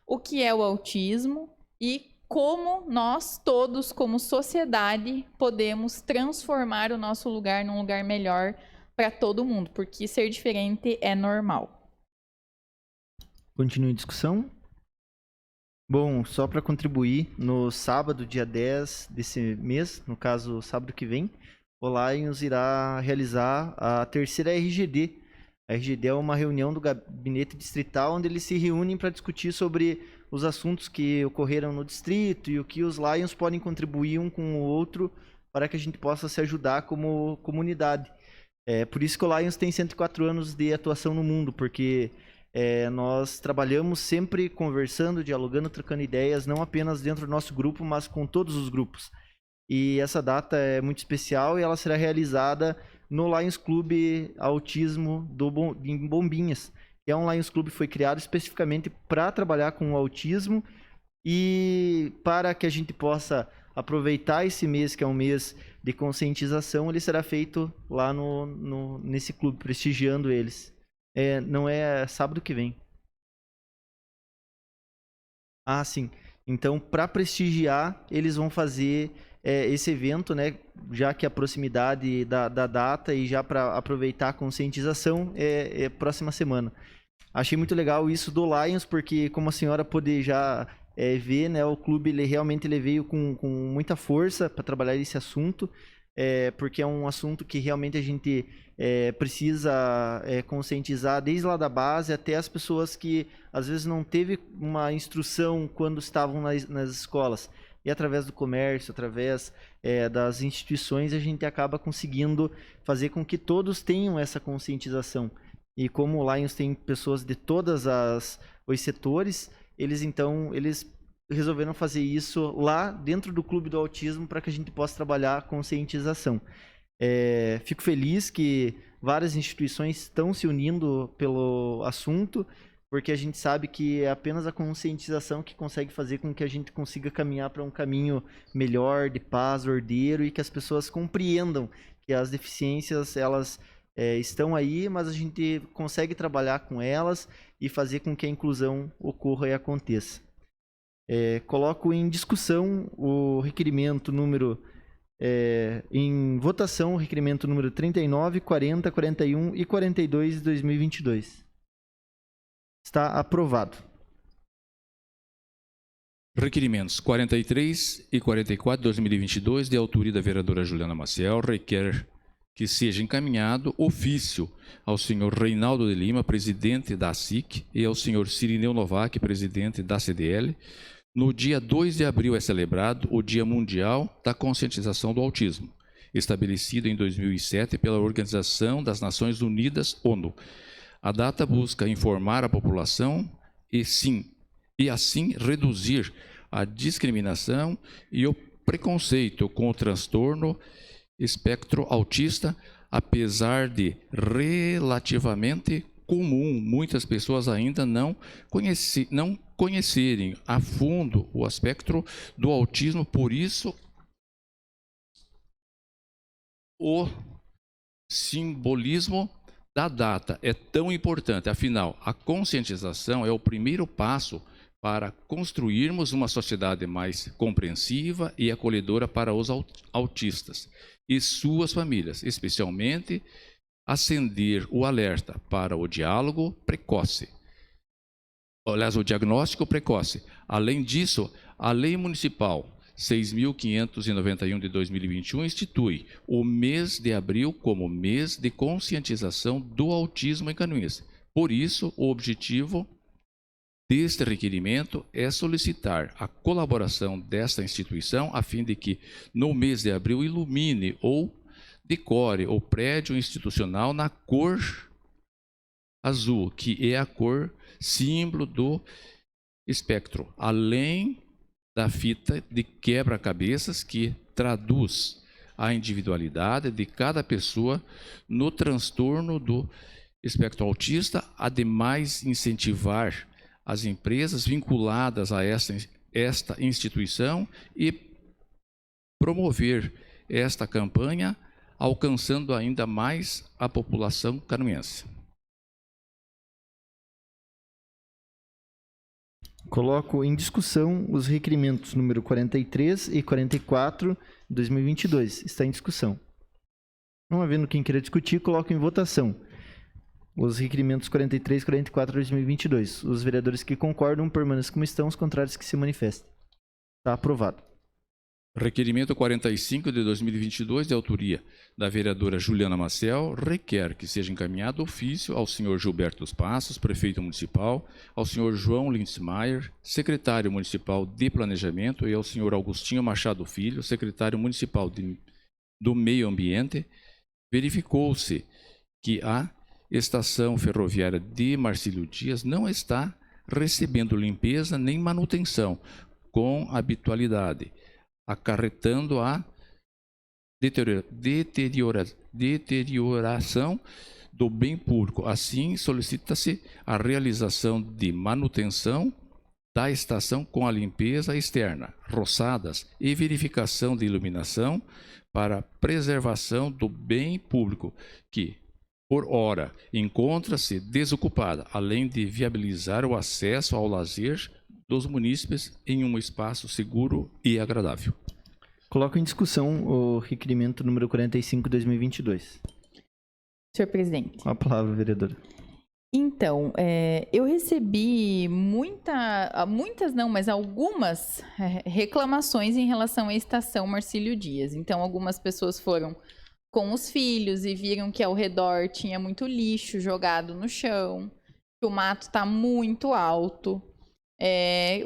o que é o autismo e como nós todos, como sociedade, podemos transformar o nosso lugar num lugar melhor para todo mundo, porque ser diferente é normal. Continue a discussão. Bom, só para contribuir, no sábado, dia 10 desse mês, no caso, sábado que vem, o Lions irá realizar a terceira RGD. A RGD é uma reunião do gabinete distrital onde eles se reúnem para discutir sobre os assuntos que ocorreram no distrito e o que os Lions podem contribuir um com o outro para que a gente possa se ajudar como comunidade. Por isso que o Lions tem 104 anos de atuação no mundo, porque nós trabalhamos sempre conversando, dialogando, trocando ideias, não apenas dentro do nosso grupo, mas com todos os grupos. E essa data é muito especial e ela será realizada no Lions Club Autismo em Bombinhas, que é um Lions Club que foi criado especificamente para trabalhar com o autismo e para que a gente possa aproveitar esse mês, que é um mês de conscientização, ele será feito lá nesse clube, prestigiando eles. Não é sábado que vem. Ah, sim. Então, para prestigiar, eles vão fazer esse evento, né? Já que a proximidade da data e já para aproveitar a conscientização é próxima semana. Achei muito legal isso do Lions, porque como a senhora pôde já ver, né, o clube ele veio com muita força para trabalhar esse assunto, porque é um assunto que realmente a gente precisa conscientizar desde lá da base até as pessoas que às vezes não teve uma instrução quando estavam nas escolas. E através do comércio, através das instituições, a gente acaba conseguindo fazer com que todos tenham essa conscientização. E como o Lions tem pessoas de todos os setores, eles resolveram fazer isso lá dentro do Clube do Autismo para que a gente possa trabalhar a conscientização. Fico feliz que várias instituições estão se unindo pelo assunto, porque a gente sabe que é apenas a conscientização que consegue fazer com que a gente consiga caminhar para um caminho melhor, de paz, ordeiro, e que as pessoas compreendam que as deficiências, elas estão aí, mas a gente consegue trabalhar com elas e fazer com que a inclusão ocorra e aconteça. Coloco em discussão o requerimento número... em votação, o requerimento número 39, 40, 41 e 42 de 2022. Está aprovado. Requerimentos 43 e 44 de 2022, de autoria da vereadora Juliana Maciel, requer que seja encaminhado ofício ao senhor Reinaldo de Lima, presidente da SIC, e ao senhor Cirineu Novak, presidente da CDL. No dia 2 de abril é celebrado o Dia Mundial da Conscientização do Autismo, estabelecido em 2007 pela Organização das Nações Unidas, ONU. A data busca informar a população e assim reduzir a discriminação e o preconceito com o transtorno espectro autista, apesar de relativamente comum muitas pessoas ainda não conhecerem a fundo o espectro do autismo. Por isso, o simbolismo da data é tão importante. Afinal, a conscientização é o primeiro passo para construirmos uma sociedade mais compreensiva e acolhedora para os autistas e suas famílias, especialmente acender o alerta para o diálogo precoce. Aliás, o diagnóstico precoce. Além disso, a Lei Municipal 6.591 de 2021 institui o mês de abril como mês de conscientização do autismo em Canoinhas. Por isso, o objetivo deste requerimento é solicitar a colaboração desta instituição a fim de que, no mês de abril, ilumine ou decore o prédio institucional na cor azul, que é a cor símbolo do espectro, além da fita de quebra-cabeças que traduz a individualidade de cada pessoa no transtorno do espectro autista, ademais incentivar as empresas vinculadas a esta instituição e promover esta campanha, alcançando ainda mais a população canoense. Coloco em discussão os requerimentos número 43 e 44 de 2022. Está em discussão. Não havendo quem queira discutir, coloco em votação os requerimentos 43 e 44 de 2022. Os vereadores que concordam permaneçam como estão, os contrários que se manifestem. Está aprovado. Requerimento 45 de 2022, de autoria da vereadora Juliana Maciel, requer que seja encaminhado ofício ao senhor Gilberto dos Passos, prefeito municipal, ao senhor João Lindsmaier, secretário municipal de Planejamento, e ao senhor Augustinho Machado Filho, secretário municipal do Meio Ambiente. Verificou-se que a estação ferroviária de Marcílio Dias não está recebendo limpeza nem manutenção com habitualidade, acarretando a deterioração do bem público. Assim, solicita-se a realização de manutenção da estação com a limpeza externa, roçadas e verificação de iluminação para preservação do bem público, que, por hora, encontra-se desocupada, além de viabilizar o acesso ao lazer dos munícipes em um espaço seguro e agradável. Coloco em discussão o requerimento número 45 de 2022. Senhor presidente. Com a palavra, vereadora. Então, eu recebi muitas não, mas algumas reclamações em relação à estação Marcílio Dias. Então, algumas pessoas foram com os filhos e viram que ao redor tinha muito lixo jogado no chão, que o mato está muito alto,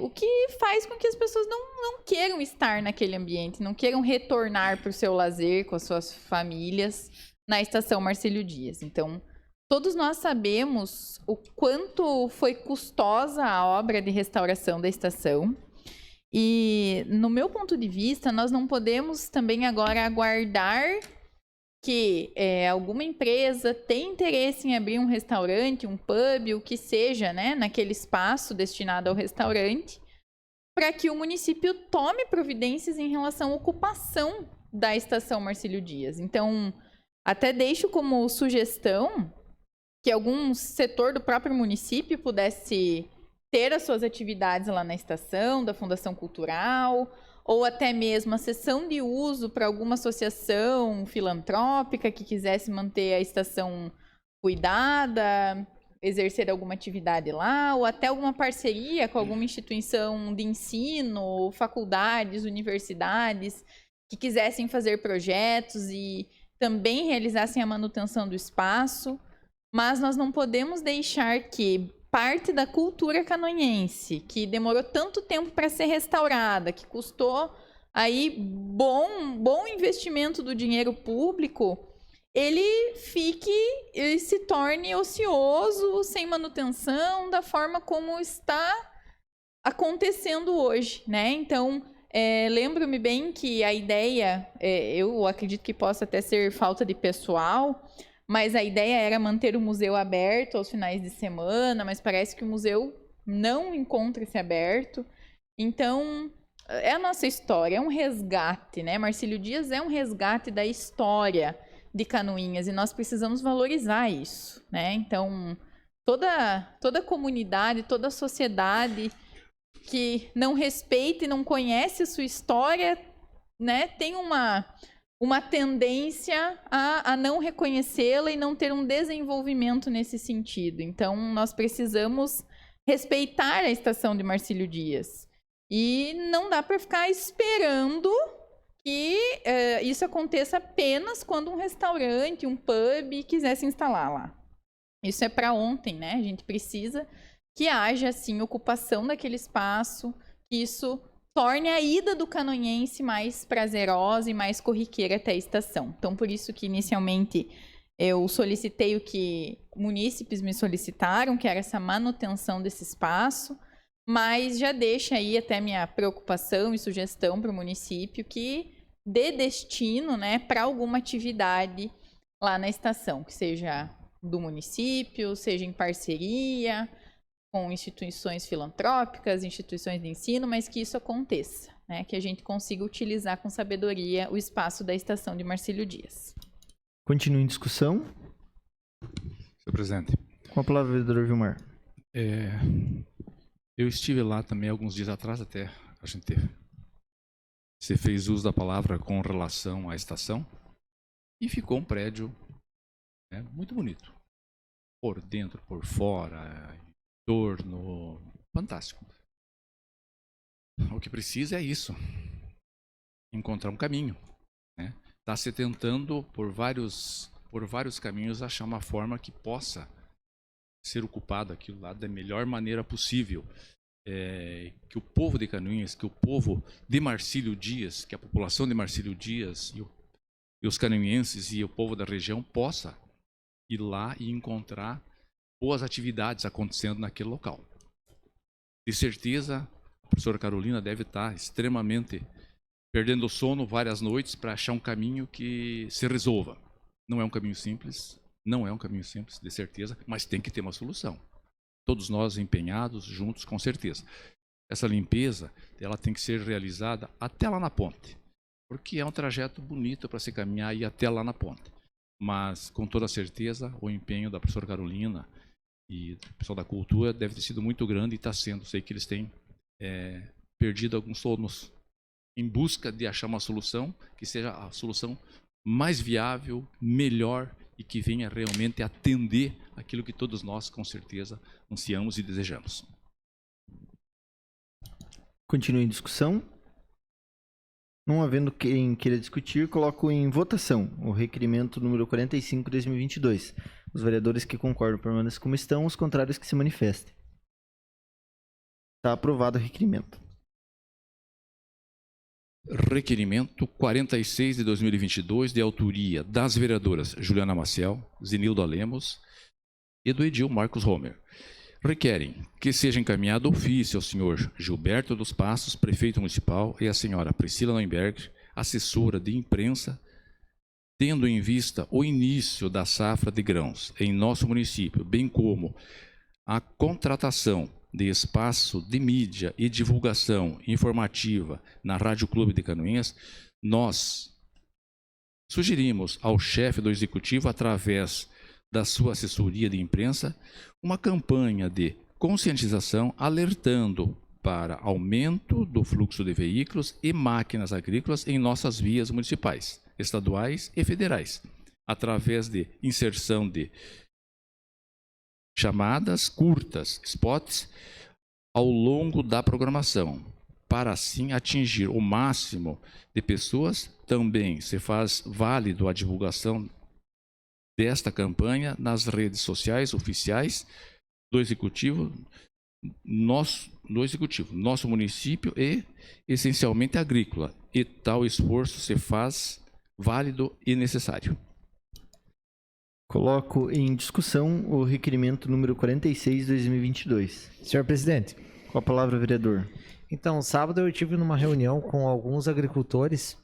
o que faz com que as pessoas não queiram estar naquele ambiente, não queiram retornar para o seu lazer com as suas famílias na estação Marcílio Dias. Então, todos nós sabemos o quanto foi custosa a obra de restauração da estação. E, no meu ponto de vista, nós não podemos também agora aguardar que alguma empresa tenha interesse em abrir um restaurante, um pub, o que seja, né, naquele espaço destinado ao restaurante, para que o município tome providências em relação à ocupação da estação Marcílio Dias. Então, até deixo como sugestão que algum setor do próprio município pudesse ter as suas atividades lá na estação, da Fundação Cultural, ou até mesmo a cessão de uso para alguma associação filantrópica que quisesse manter a estação cuidada, exercer alguma atividade lá, ou até alguma parceria com alguma instituição de ensino, faculdades, universidades, que quisessem fazer projetos e também realizassem a manutenção do espaço. Mas nós não podemos deixar que parte da cultura canoense, que demorou tanto tempo para ser restaurada, que custou aí bom investimento do dinheiro público, ele se torne ocioso, sem manutenção, da forma como está acontecendo hoje, né? Então, lembro-me bem que a ideia, eu acredito que possa até ser falta de pessoal, mas a ideia era manter o museu aberto aos finais de semana, mas parece que o museu não encontra-se aberto. Então, é a nossa história, é um resgate, né? Marcílio Dias é um resgate da história de Canoinhas e nós precisamos valorizar isso, né? Então, toda comunidade, toda a sociedade que não respeita e não conhece a sua história, né, tem uma tendência a não reconhecê-la e não ter um desenvolvimento nesse sentido. Então, nós precisamos respeitar a estação de Marcílio Dias. E não dá para ficar esperando que isso aconteça apenas quando um restaurante, um pub quiser se instalar lá. Isso é para ontem, né? A gente precisa que haja, assim, ocupação daquele espaço, que isso torne a ida do canoense mais prazerosa e mais corriqueira até a estação. Então, por isso que inicialmente eu solicitei o que munícipes me solicitaram, que era essa manutenção desse espaço, mas já deixa aí até minha preocupação e sugestão para o município que dê destino, né, para alguma atividade lá na estação, que seja do município, seja em parceria com instituições filantrópicas, instituições de ensino, mas que isso aconteça, né? Que a gente consiga utilizar com sabedoria o espaço da estação de Marcílio Dias. Continua em discussão. Senhor presidente. Com a palavra, vereador Vilmar. Eu estive lá também alguns dias atrás, até a gente você fez uso da palavra com relação à estação e ficou um prédio, né, muito bonito, por dentro, por fora, torno, fantástico. O que precisa é isso, encontrar um caminho, né? Está se tentando por vários caminhos achar uma forma que possa ser ocupado aquilo lá da melhor maneira possível, que o povo de Canoinhas, que o povo de Marcílio Dias, que a população de Marcílio Dias e os canoinhenses e o povo da região possa ir lá e encontrar boas atividades acontecendo naquele local. De certeza, a professora Carolina deve estar extremamente perdendo o sono várias noites para achar um caminho que se resolva. Não é um caminho simples, de certeza, mas tem que ter uma solução. Todos nós empenhados, juntos, com certeza. Essa limpeza, ela tem que ser realizada até lá na ponte, porque é um trajeto bonito para se caminhar e ir até lá na ponte. Mas, com toda certeza, o empenho da professora Carolina e o pessoal da cultura deve ter sido muito grande e está sendo. Sei que eles têm perdido alguns sonos em busca de achar uma solução que seja a solução mais viável, melhor e que venha realmente atender aquilo que todos nós, com certeza, ansiamos e desejamos. Continue em discussão. Não havendo quem queira discutir, coloco em votação o requerimento número 45/2022. Os vereadores que concordam permaneçam como estão, os contrários que se manifestem. Está aprovado o requerimento. Requerimento 46 de 2022, de autoria das vereadoras Juliana Maciel, Zenilda Lemos e do edil Marcos Homer. Requerem que seja encaminhado ofício ao senhor Gilberto dos Passos, prefeito municipal, e à senhora Priscila Neuenberg, assessora de imprensa, tendo em vista o início da safra de grãos em nosso município, bem como a contratação de espaço de mídia e divulgação informativa na Rádio Clube de Canoinhas, nós sugerimos ao chefe do executivo, através da sua assessoria de imprensa, uma campanha de conscientização alertando para aumento do fluxo de veículos e máquinas agrícolas em nossas vias municipais, estaduais e federais, através de inserção de chamadas curtas, spots, ao longo da programação, para assim atingir o máximo de pessoas. Também se faz válido a divulgação desta campanha nas redes sociais oficiais do Executivo, nosso município e essencialmente agrícola, e tal esforço se faz válido e necessário. Coloco em discussão o requerimento número 46/2022. Senhor presidente. Com a palavra, vereador. Então, sábado eu tive numa reunião com alguns agricultores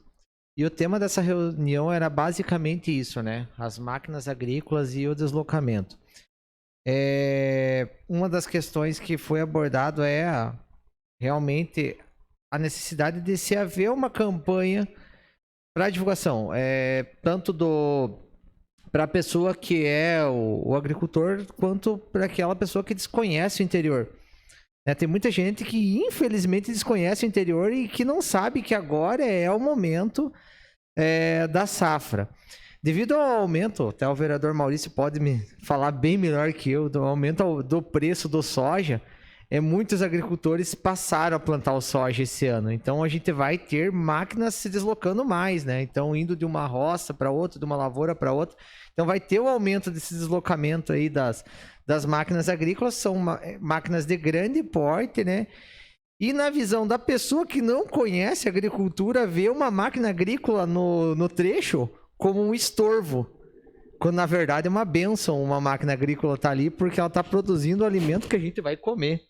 e o tema dessa reunião era basicamente isso, né? As máquinas agrícolas e o deslocamento. Uma das questões que foi abordado é realmente a necessidade de se haver uma campanha para divulgação, tanto para a pessoa que é o agricultor, quanto para aquela pessoa que desconhece o interior. Tem muita gente que infelizmente desconhece o interior e que não sabe que agora é o momento da safra. Devido ao aumento, até o vereador Maurício pode me falar bem melhor que eu, do aumento do preço do soja, muitos agricultores passaram a plantar o soja esse ano. Então a gente vai ter máquinas se deslocando mais, né? Então indo de uma roça para outra, de uma lavoura para outra. Então vai ter o aumento desse deslocamento aí das máquinas agrícolas. São máquinas de grande porte, né? E na visão da pessoa que não conhece a agricultura, vê uma máquina agrícola no trecho como um estorvo, quando na verdade é uma bênção uma máquina agrícola estar ali, porque ela está produzindo o alimento que a gente vai comer,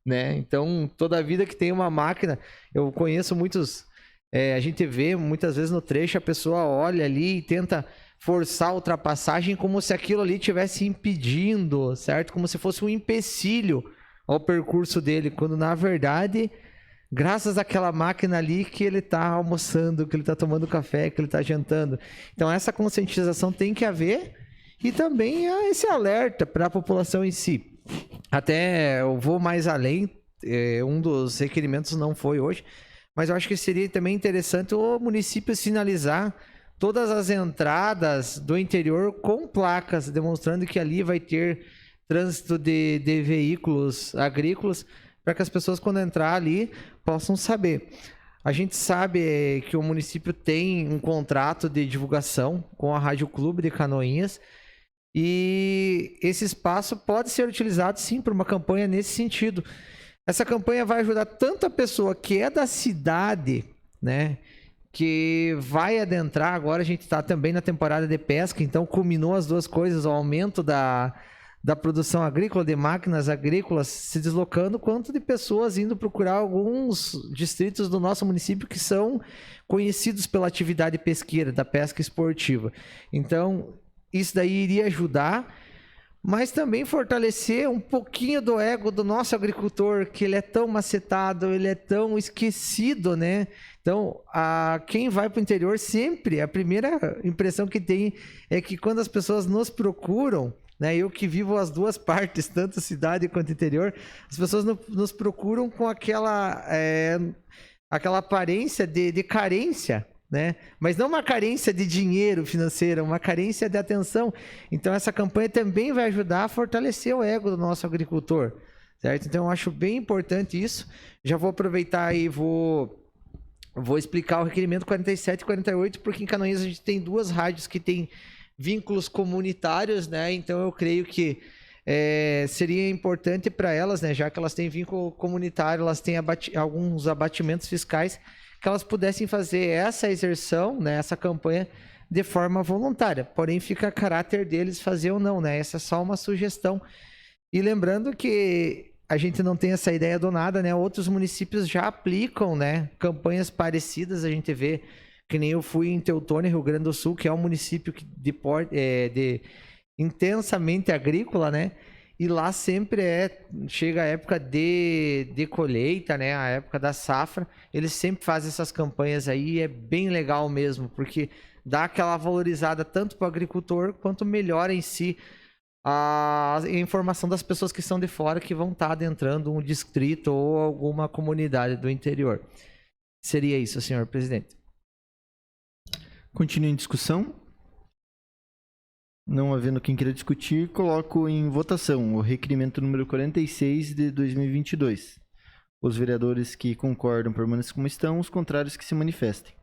né? Então, toda a vida que tem uma máquina, eu conheço muitos, a gente vê muitas vezes no trecho, a pessoa olha ali e tenta forçar a ultrapassagem como se aquilo ali estivesse impedindo, certo? Como se fosse um empecilho ao percurso dele, quando na verdade, graças àquela máquina ali que ele está almoçando, que ele está tomando café, que ele está jantando. Então essa conscientização tem que haver, e também esse alerta para a população em si. Até eu vou mais além, um dos requerimentos não foi hoje, mas eu acho que seria também interessante o município sinalizar todas as entradas do interior com placas, demonstrando que ali vai ter trânsito de veículos agrícolas, para que as pessoas, quando entrar ali, possam saber. A gente sabe que o município tem um contrato de divulgação com a Rádio Clube de Canoinhas, e esse espaço pode ser utilizado, sim, para uma campanha nesse sentido. Essa campanha vai ajudar tanto a pessoa que é da cidade, né, que vai adentrar. Agora a gente está também na temporada de pesca, então culminou as duas coisas, o aumento da produção agrícola, de máquinas agrícolas se deslocando, quanto de pessoas indo procurar alguns distritos do nosso município que são conhecidos pela atividade pesqueira, da pesca esportiva. Então, isso daí iria ajudar, mas também fortalecer um pouquinho do ego do nosso agricultor, que ele é tão macetado, ele é tão esquecido, né? Então, quem vai para o interior sempre, a primeira impressão que tem é que quando as pessoas nos procuram, né, eu que vivo as duas partes, tanto cidade quanto interior, as pessoas nos procuram com aquela aparência de carência, né? Mas não uma carência de dinheiro financeiro, uma carência de atenção. Então essa campanha também vai ajudar a fortalecer o ego do nosso agricultor, certo? Então eu acho bem importante isso. Já vou aproveitar e vou explicar o requerimento 47 e 48, porque em Canoinhas a gente tem 2 rádios que têm vínculos comunitários, né? Então eu creio que seria importante para elas, né? Já que elas têm vínculo comunitário, elas têm alguns abatimentos fiscais, que elas pudessem fazer essa exerção, né? Essa campanha de forma voluntária. Porém, fica a caráter deles fazer ou não, né? Essa é só uma sugestão. E lembrando que a gente não tem essa ideia do nada, né? Outros municípios já aplicam, né, campanhas parecidas. A gente vê que nem eu fui em Teutônia, Rio Grande do Sul, que é um município de intensamente agrícola, né? E lá sempre chega a época de colheita, né? A época da safra. Eles sempre fazem essas campanhas aí e é bem legal mesmo, porque dá aquela valorizada tanto para o agricultor quanto melhora em si a informação das pessoas que estão de fora, que vão estar adentrando um distrito ou alguma comunidade do interior. Seria isso, senhor presidente. Continue em discussão. Não havendo quem queira discutir, coloco em votação o requerimento número 46 de 2022. Os vereadores que concordam permaneçam como estão, os contrários que se manifestem.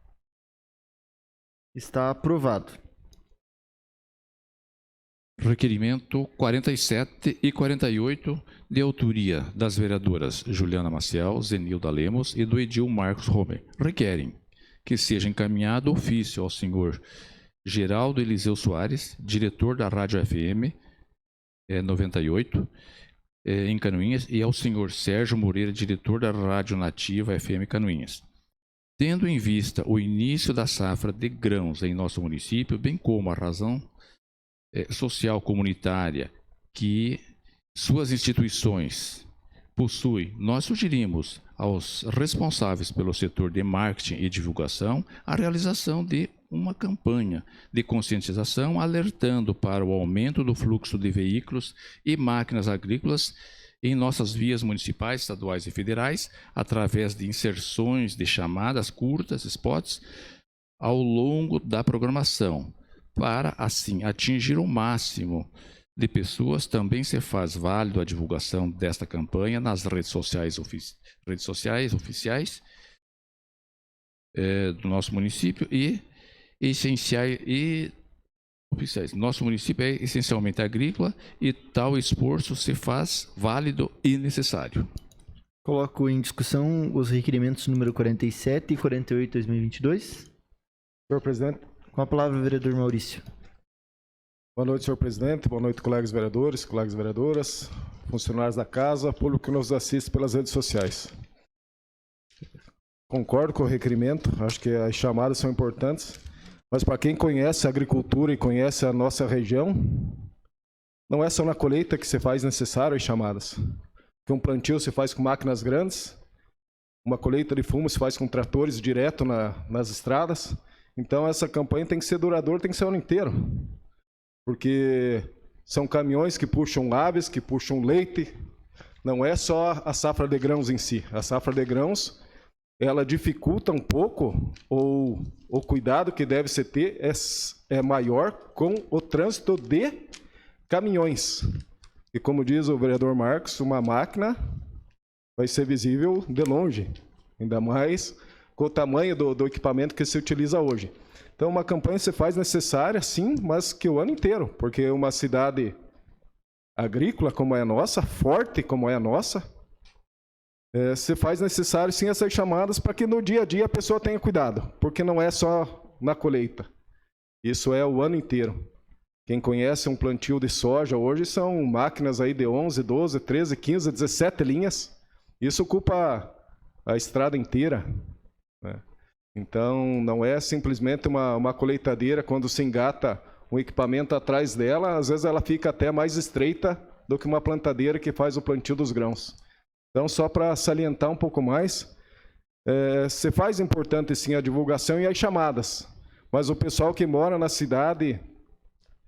Está aprovado. Requerimento 47 e 48, de autoria das vereadoras Juliana Maciel, Zenilda Lemos e do edil Marcos Romer, requerem que seja encaminhado ofício ao senhor Geraldo Eliseu Soares, diretor da Rádio FM 98, em Canoinhas, e ao senhor Sérgio Moreira, diretor da Rádio Nativa FM Canoinhas. Tendo em vista o início da safra de grãos em nosso município, bem como a razão social comunitária que suas instituições possuem, nós sugerimos aos responsáveis pelo setor de marketing e divulgação a realização de uma campanha de conscientização alertando para o aumento do fluxo de veículos e máquinas agrícolas em nossas vias municipais, estaduais e federais, através de inserções de chamadas curtas, spots, ao longo da programação, para assim atingir o máximo de pessoas. Também se faz válido a divulgação desta campanha nas redes sociais oficiais do nosso município e oficiais. Nosso município é essencialmente agrícola e tal esforço se faz válido e necessário. Coloco em discussão os requerimentos número 47 e 48 de 2022. Senhor presidente. Com a palavra, o vereador Maurício. Boa noite, senhor presidente. Boa noite, colegas vereadores, colegas vereadoras, funcionários da casa, público que nos assiste pelas redes sociais. Concordo com o requerimento, acho que as chamadas são importantes, mas para quem conhece a agricultura e conhece a nossa região, não é só na colheita que se faz necessário as chamadas. Porque um plantio se faz com máquinas grandes, uma colheita de fumo se faz com tratores direto nas estradas. Então essa campanha tem que ser duradoura, tem que ser o ano inteiro. Porque são caminhões que puxam aves, que puxam leite. Não é só a safra de grãos em si. A safra de grãos, ela dificulta um pouco, ou o cuidado que deve se ter é maior com o trânsito de caminhões. E como diz o vereador Marcos, uma máquina vai ser visível de longe, ainda mais com o tamanho do equipamento que se utiliza hoje. Então, uma campanha se faz necessária, sim, mas que o ano inteiro, porque uma cidade agrícola como é a nossa, forte como é a nossa, se faz necessário, sim, essas chamadas para que no dia a dia a pessoa tenha cuidado, porque não é só na colheita. Isso é o ano inteiro. Quem conhece um plantio de soja hoje são máquinas aí de 11, 12, 13, 15, 17 linhas. Isso ocupa a estrada inteira, né? Então, não é simplesmente uma colheitadeira, quando se engata um equipamento atrás dela, às vezes ela fica até mais estreita do que uma plantadeira que faz o plantio dos grãos. Então, só para salientar um pouco mais, se faz importante sim a divulgação e as chamadas, mas o pessoal que mora na cidade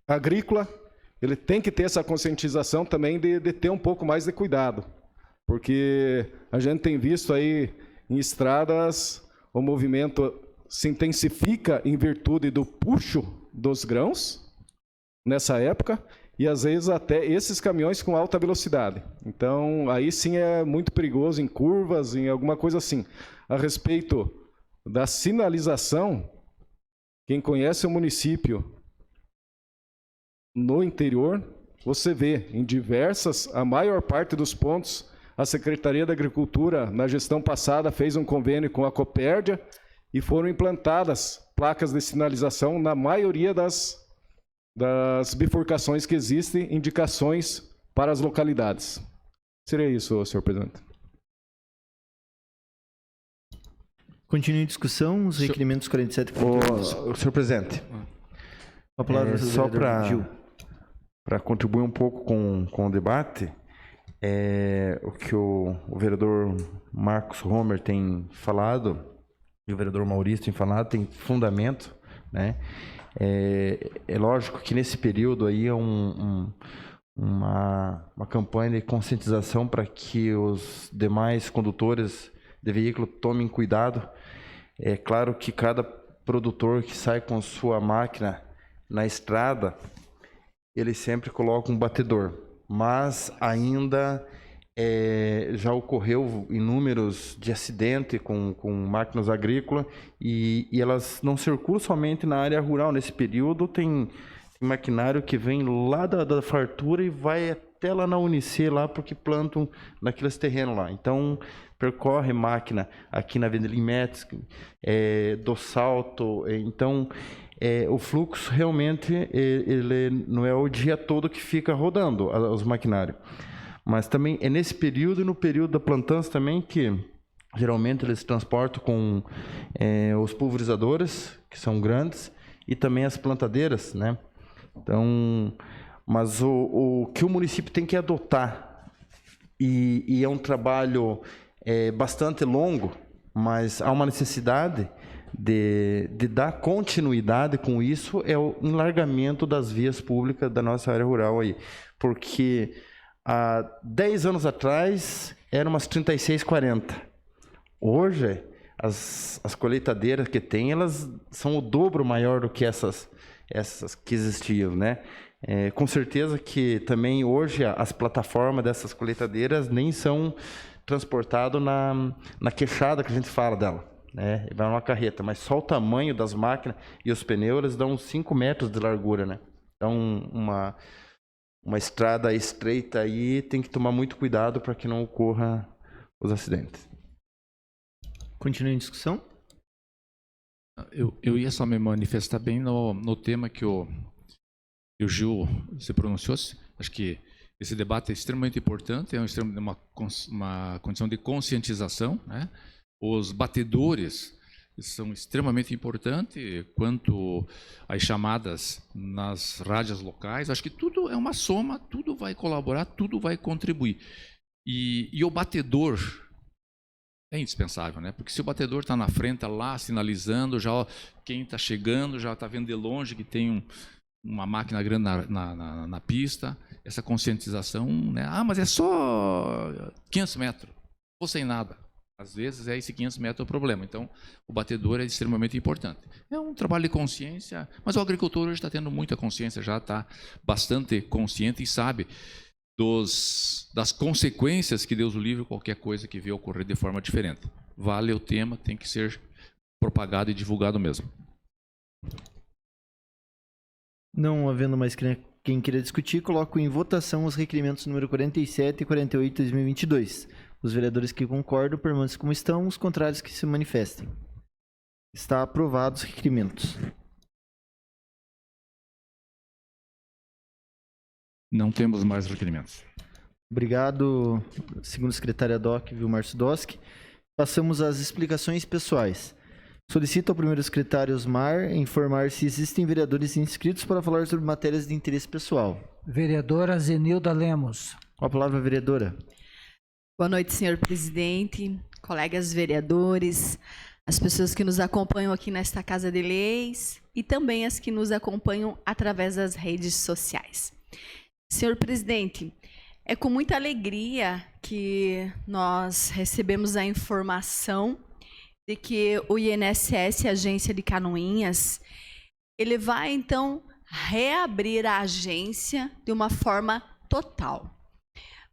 agrícola, ele tem que ter essa conscientização também de ter um pouco mais de cuidado, porque a gente tem visto aí em estradas o movimento se intensifica em virtude do puxo dos grãos, nessa época, e às vezes até esses caminhões com alta velocidade. Então, aí sim é muito perigoso em curvas, em alguma coisa assim. A respeito da sinalização, quem conhece o município no interior, você vê em a maior parte dos pontos, a Secretaria da Agricultura, na gestão passada, fez um convênio com a Copérdia e foram implantadas placas de sinalização na maioria das bifurcações que existem, indicações para as localidades. Seria isso, senhor presidente. Continue em discussão, os requerimentos 47 e 48. Senhor presidente, A palavra só Gil. para contribuir um pouco com o debate, o que o vereador Marcos Homer tem falado, e o vereador Maurício tem falado, tem fundamento, né? É lógico que nesse período aí é uma campanha de conscientização para que os demais condutores de veículo tomem cuidado. É claro que cada produtor que sai com sua máquina na estrada, ele sempre coloca um batedor, mas ainda já ocorreu inúmeros de acidente com máquinas agrícolas e elas não circulam somente na área rural. Nesse período tem maquinário que vem lá da fartura e vai até lá na Unicê, lá porque plantam naqueles terrenos lá. Então, percorre máquina aqui na Avenida Limetes, do Salto. Então, o fluxo realmente ele não é o dia todo que fica rodando os maquinários. Mas também é nesse período e no período da plantança também que geralmente eles transportam com os pulverizadores, que são grandes, e também as plantadeiras, né? Então, mas o que o município tem que adotar, e é um trabalho bastante longo, mas há uma necessidade de dar continuidade com isso, é o enlargamento das vias públicas da nossa área rural aí, porque há 10 anos atrás eram umas 36, 40. Hoje, as colheitadeiras que tem, elas são o dobro maior do que essas que existiam, né? Com certeza que também hoje as plataformas dessas colheitadeiras nem são transportadas na queixada que a gente fala dela, né? Vai numa carreta, mas só o tamanho das máquinas e os pneus, eles dão 5 metros de largura, né? Então, uma estrada estreita aí tem que tomar muito cuidado para que não ocorra os acidentes. Continue em discussão. Eu ia só me manifestar bem no tema que o Gil se pronunciou. Acho que esse debate é extremamente importante, é uma condição de conscientização, né? Os batedores são extremamente importantes, quanto às chamadas nas rádios locais. Acho que tudo é uma soma, tudo vai colaborar, tudo vai contribuir. E o batedor é indispensável, né? Porque se o batedor está na frente, tá lá sinalizando, já quem está chegando já está vendo de longe que tem uma máquina grande na pista, essa conscientização, né? Mas é só 500 metros, ou sem nada. Às vezes esse 500 metros o problema. Então, o batedor é extremamente importante. É um trabalho de consciência, mas o agricultor hoje está tendo muita consciência, já está bastante consciente e sabe das consequências que Deus o livre qualquer coisa que venha ocorrer de forma diferente. Vale o tema, tem que ser propagado e divulgado mesmo. Não havendo mais quem queira discutir, coloco em votação os requerimentos número 47 e 48 de 2022. Os vereadores que concordam permaneçam como estão, os contrários que se manifestem. Está aprovados os requerimentos. Não temos mais requerimentos. Obrigado, segundo secretário DOC, Vilmar Sudoski. Passamos às explicações pessoais. Solicito ao primeiro secretário Osmar informar se existem vereadores inscritos para falar sobre matérias de interesse pessoal. Vereadora Zenilda Lemos. Com a palavra, vereadora. Boa noite, senhor presidente, colegas vereadores, as pessoas que nos acompanham aqui nesta Casa de Leis e também as que nos acompanham através das redes sociais. Senhor presidente, é com muita alegria que nós recebemos a informação de que o INSS, Agência de Canoinhas, ele vai, então, reabrir a agência de uma forma total.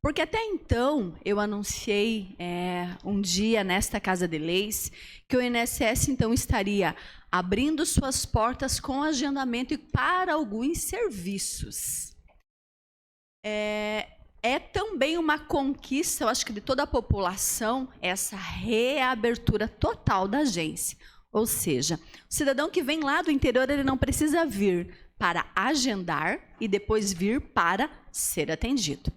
Porque até então, eu anunciei um dia nesta Casa de Leis que o INSS, então, estaria abrindo suas portas com agendamento e para alguns serviços. É também uma conquista, eu acho que de toda a população, essa reabertura total da agência. Ou seja, o cidadão que vem lá do interior, ele não precisa vir para agendar e depois vir para ser atendido.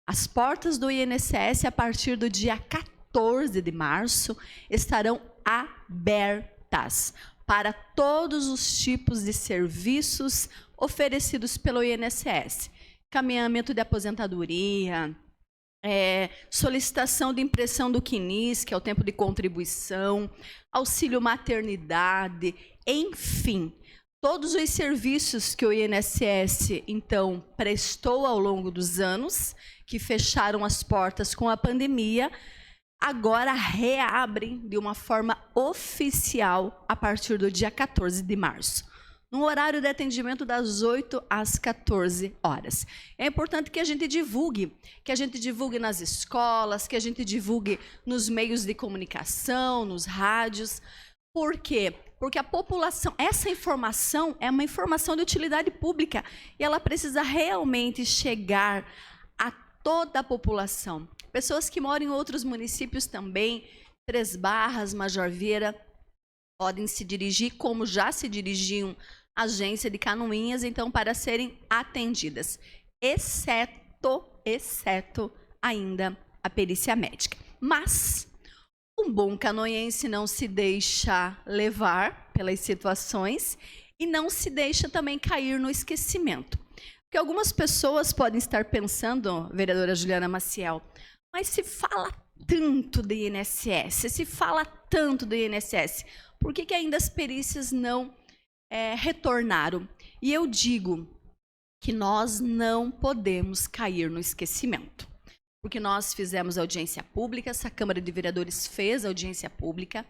As portas do INSS, a partir do dia 14 de março, estarão abertas para todos os tipos de serviços oferecidos pelo INSS. Caminhamento de aposentadoria, solicitação de impressão do CNIS, que é o tempo de contribuição, auxílio maternidade, enfim, todos os serviços que o INSS, então, prestou ao longo dos anos, que fecharam as portas com a pandemia, agora reabrem de uma forma oficial a partir do dia 14 de março. No horário de atendimento das 8 às 14 horas. É importante que a gente divulgue nas escolas, que a gente divulgue nos meios de comunicação, nos rádios. Por quê? Porque a população, essa informação é uma informação de utilidade pública e ela precisa realmente chegar a toda a população. Pessoas que moram em outros municípios também, Três Barras, Major Vieira, podem se dirigir, como já se dirigiam à Agência de Canoinhas, então, para serem atendidas, exceto ainda a perícia médica. Mas um bom canoense não se deixa levar pelas situações e não se deixa também cair no esquecimento. Porque algumas pessoas podem estar pensando, vereadora Juliana Maciel, mas se fala tanto do INSS, por que ainda as perícias não retornaram? E eu digo que nós não podemos cair no esquecimento, porque nós fizemos audiência pública, essa Câmara de Vereadores fez audiência pública,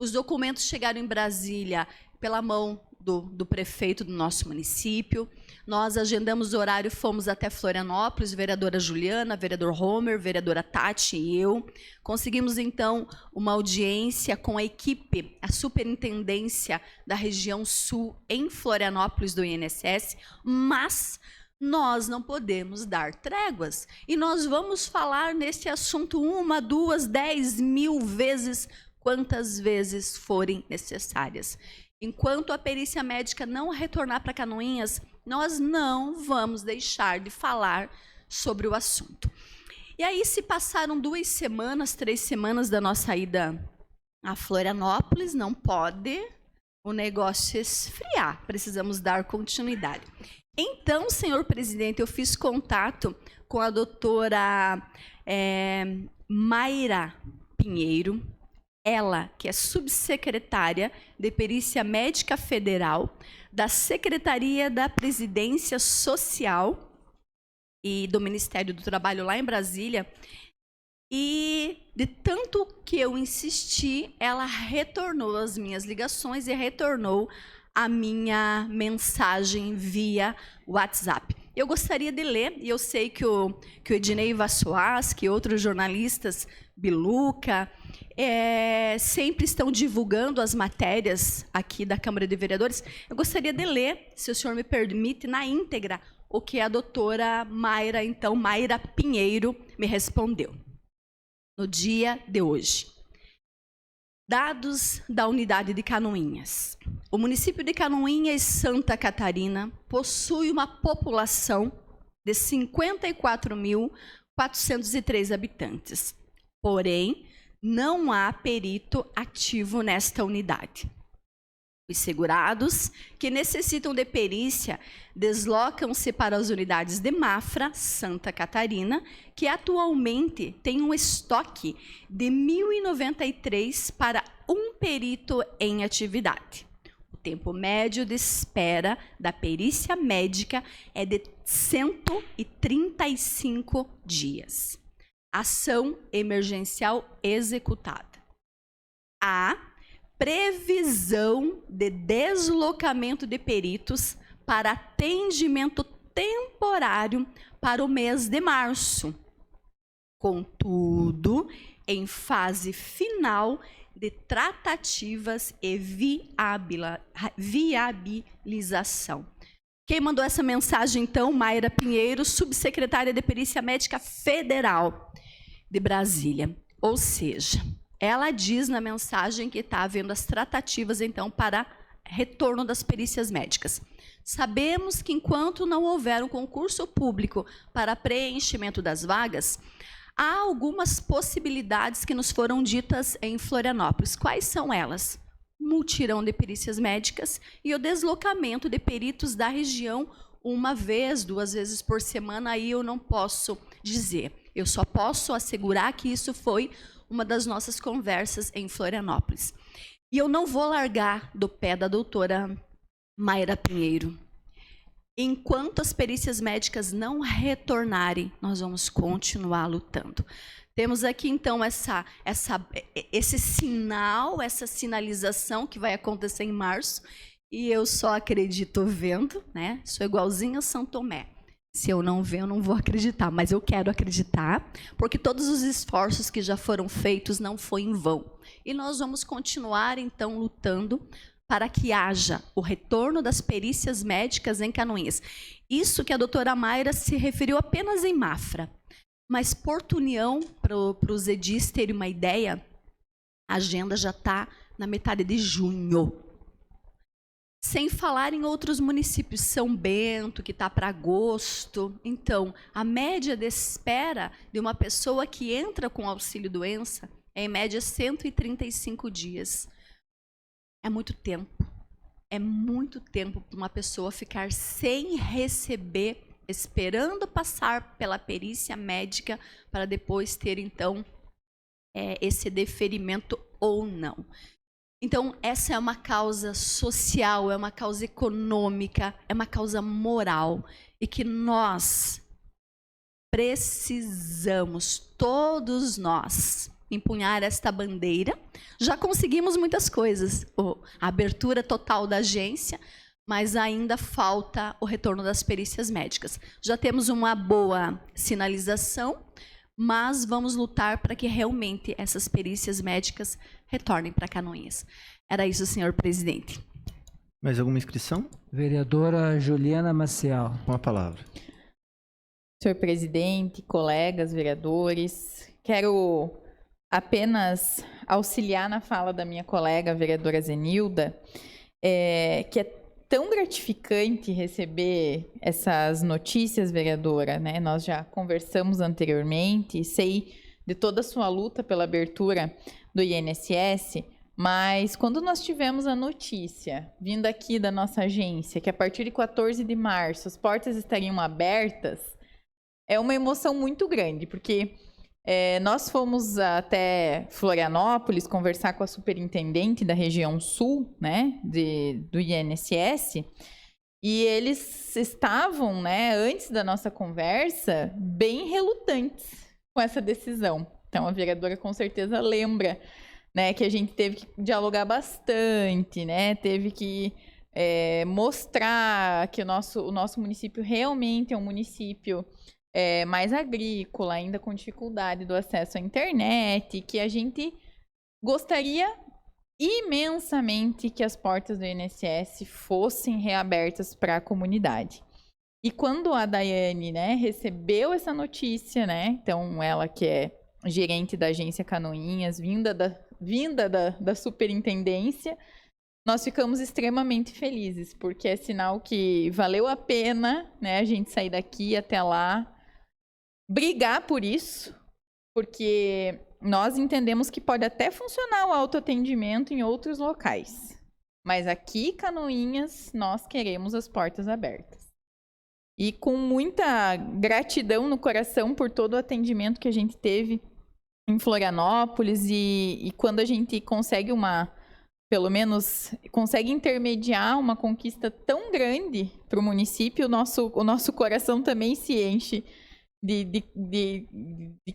os documentos chegaram em Brasília pela mão do prefeito do nosso município, nós agendamos o horário, fomos até Florianópolis, vereadora Juliana, vereador Homer, vereadora Tati e eu, conseguimos então uma audiência com a equipe, a superintendência da região sul em Florianópolis do INSS, mas nós não podemos dar tréguas. E nós vamos falar nesse assunto 1, 2, 10 mil vezes, quantas vezes forem necessárias. Enquanto a perícia médica não retornar para Canoinhas, nós não vamos deixar de falar sobre o assunto. E aí se passaram 2 semanas, 3 semanas da nossa ida a Florianópolis, não pode o negócio esfriar, precisamos dar continuidade. Então, senhor presidente, eu fiz contato com a doutora Mayra Pinheiro, ela que é subsecretária de Perícia Médica Federal da Secretaria da Previdência Social e do Ministério do Trabalho lá em Brasília, e de tanto que eu insisti, ela retornou as minhas ligações e retornou a minha mensagem via WhatsApp. Eu gostaria de ler, e eu sei que o Ednei Vassoaz, que outros jornalistas, Biluca, sempre estão divulgando as matérias aqui da Câmara de Vereadores. Eu gostaria de ler, se o senhor me permite, na íntegra, o que a doutora Mayra, então, Mayra Pinheiro, me respondeu. No dia de hoje. Dados da unidade de Canoinhas. O município de Canoinhas, Santa Catarina, possui uma população de 54.403 habitantes. Porém, não há perito ativo nesta unidade. Os segurados que necessitam de perícia deslocam-se para as unidades de Mafra, Santa Catarina, que atualmente tem um estoque de 1.093 para um perito em atividade. O tempo médio de espera da perícia médica é de 135 dias. Ação emergencial executada. Há previsão de deslocamento de peritos para atendimento temporário para o mês de março. Contudo, em fase final de tratativas e viabilização. Quem mandou essa mensagem, então? Mayra Pinheiro, subsecretária de Perícia Médica Federal de Brasília. Ou seja, ela diz na mensagem que está havendo as tratativas, então, para retorno das perícias médicas. Sabemos que enquanto não houver um concurso público para preenchimento das vagas, há algumas possibilidades que nos foram ditas em Florianópolis. Quais são elas? Mutirão de perícias médicas e o deslocamento de peritos da região uma vez, 2 vezes por semana, aí eu não posso dizer. Eu só posso assegurar que isso foi uma das nossas conversas em Florianópolis. E eu não vou largar do pé da doutora Mayra Pinheiro. Enquanto as perícias médicas não retornarem, nós vamos continuar lutando. Temos aqui, então, esse sinal, essa sinalização que vai acontecer em março, e eu só acredito vendo, né? Sou igualzinha a São Tomé. Se eu não ver, eu não vou acreditar, mas eu quero acreditar, porque todos os esforços que já foram feitos não foi em vão. E nós vamos continuar, então, lutando para que haja o retorno das perícias médicas em Canoinhas. Isso que a doutora Mayra se referiu apenas em Mafra. Mas, Porto União, para os edis terem uma ideia, a agenda já está na metade de junho. Sem falar em outros municípios, São Bento, que está para agosto. Então, a média de espera de uma pessoa que entra com auxílio-doença é, em média, 135 dias. É muito tempo. É muito tempo para uma pessoa ficar sem receber, esperando passar pela perícia médica para depois ter, então, esse deferimento ou não. Então, essa é uma causa social, é uma causa econômica, é uma causa moral, e que nós precisamos, todos nós, empunhar esta bandeira. Já conseguimos muitas coisas, a abertura total da agência, mas ainda falta o retorno das perícias médicas. Já temos uma boa sinalização, mas vamos lutar para que realmente essas perícias médicas retornem para Canoinhas. Era isso, senhor presidente. Mais alguma inscrição? Vereadora Juliana Maciel. Com a palavra. Senhor presidente, colegas, vereadores, quero apenas auxiliar na fala da minha colega, a vereadora Zenilda, que é tão gratificante receber essas notícias, vereadora, né? Nós já conversamos anteriormente, sei de toda a sua luta pela abertura do INSS, mas quando nós tivemos a notícia vinda aqui da nossa agência que a partir de 14 de março as portas estariam abertas, é uma emoção muito grande, porque nós fomos até Florianópolis conversar com a superintendente da região sul, né, do INSS, e eles estavam, né, antes da nossa conversa, bem relutantes com essa decisão. Então, a vereadora com certeza lembra, né, que a gente teve que dialogar bastante, né, teve que mostrar que o nosso município realmente é um município mais agrícola, ainda com dificuldade do acesso à internet, que a gente gostaria imensamente que as portas do INSS fossem reabertas para a comunidade. E quando a Daiane, né, recebeu essa notícia, né, então ela que é gerente da agência Canoinhas, vinda da superintendência, nós ficamos extremamente felizes, porque é sinal que valeu a pena, né, a gente sair daqui até lá, brigar por isso, porque nós entendemos que pode até funcionar o autoatendimento em outros locais, mas aqui, Canoinhas, nós queremos as portas abertas. E com muita gratidão no coração por todo o atendimento que a gente teve em Florianópolis, e quando a gente consegue pelo menos consegue intermediar uma conquista tão grande para o município, o nosso coração também se enche de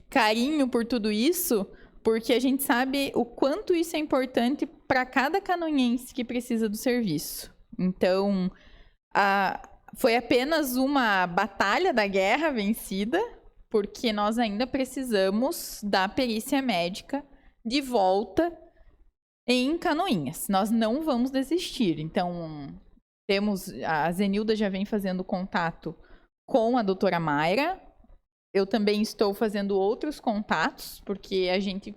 carinho por tudo isso, porque a gente sabe o quanto isso é importante para cada canoinense que precisa do serviço. Então, foi apenas uma batalha da guerra vencida, porque nós ainda precisamos da perícia médica de volta em Canoinhas. Nós não vamos desistir. Então, a Zenilda já vem fazendo contato com a doutora Mayra. Eu também estou fazendo outros contatos, porque a gente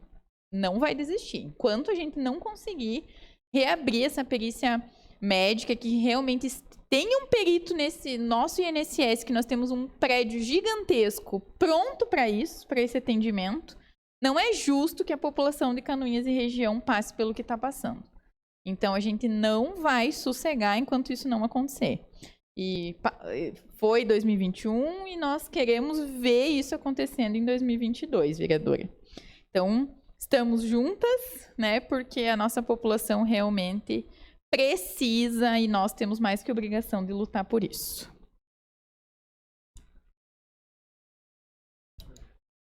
não vai desistir. Enquanto a gente não conseguir reabrir essa perícia médica, que realmente tenha um perito nesse nosso INSS, que nós temos um prédio gigantesco pronto para isso, para esse atendimento, não é justo que a população de Canoinhas e região passe pelo que está passando. Então, a gente não vai sossegar enquanto isso não acontecer. E foi 2021 e nós queremos ver isso acontecendo em 2022, vereadora. Então, estamos juntas, né, porque a nossa população realmente precisa e nós temos mais que obrigação de lutar por isso.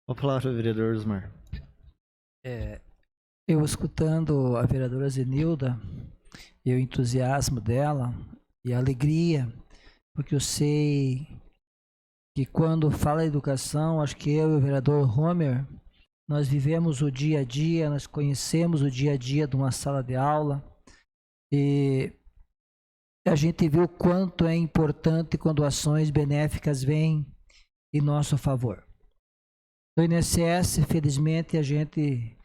A palavra, vereador Osmar. Eu escutando a vereadora Zenilda e o entusiasmo dela e a alegria, porque eu sei que quando fala educação, acho que eu e o vereador Homer, nós vivemos o dia a dia, nós conhecemos o dia a dia de uma sala de aula e a gente viu o quanto é importante quando ações benéficas vêm em nosso favor. No INSS, felizmente, a gente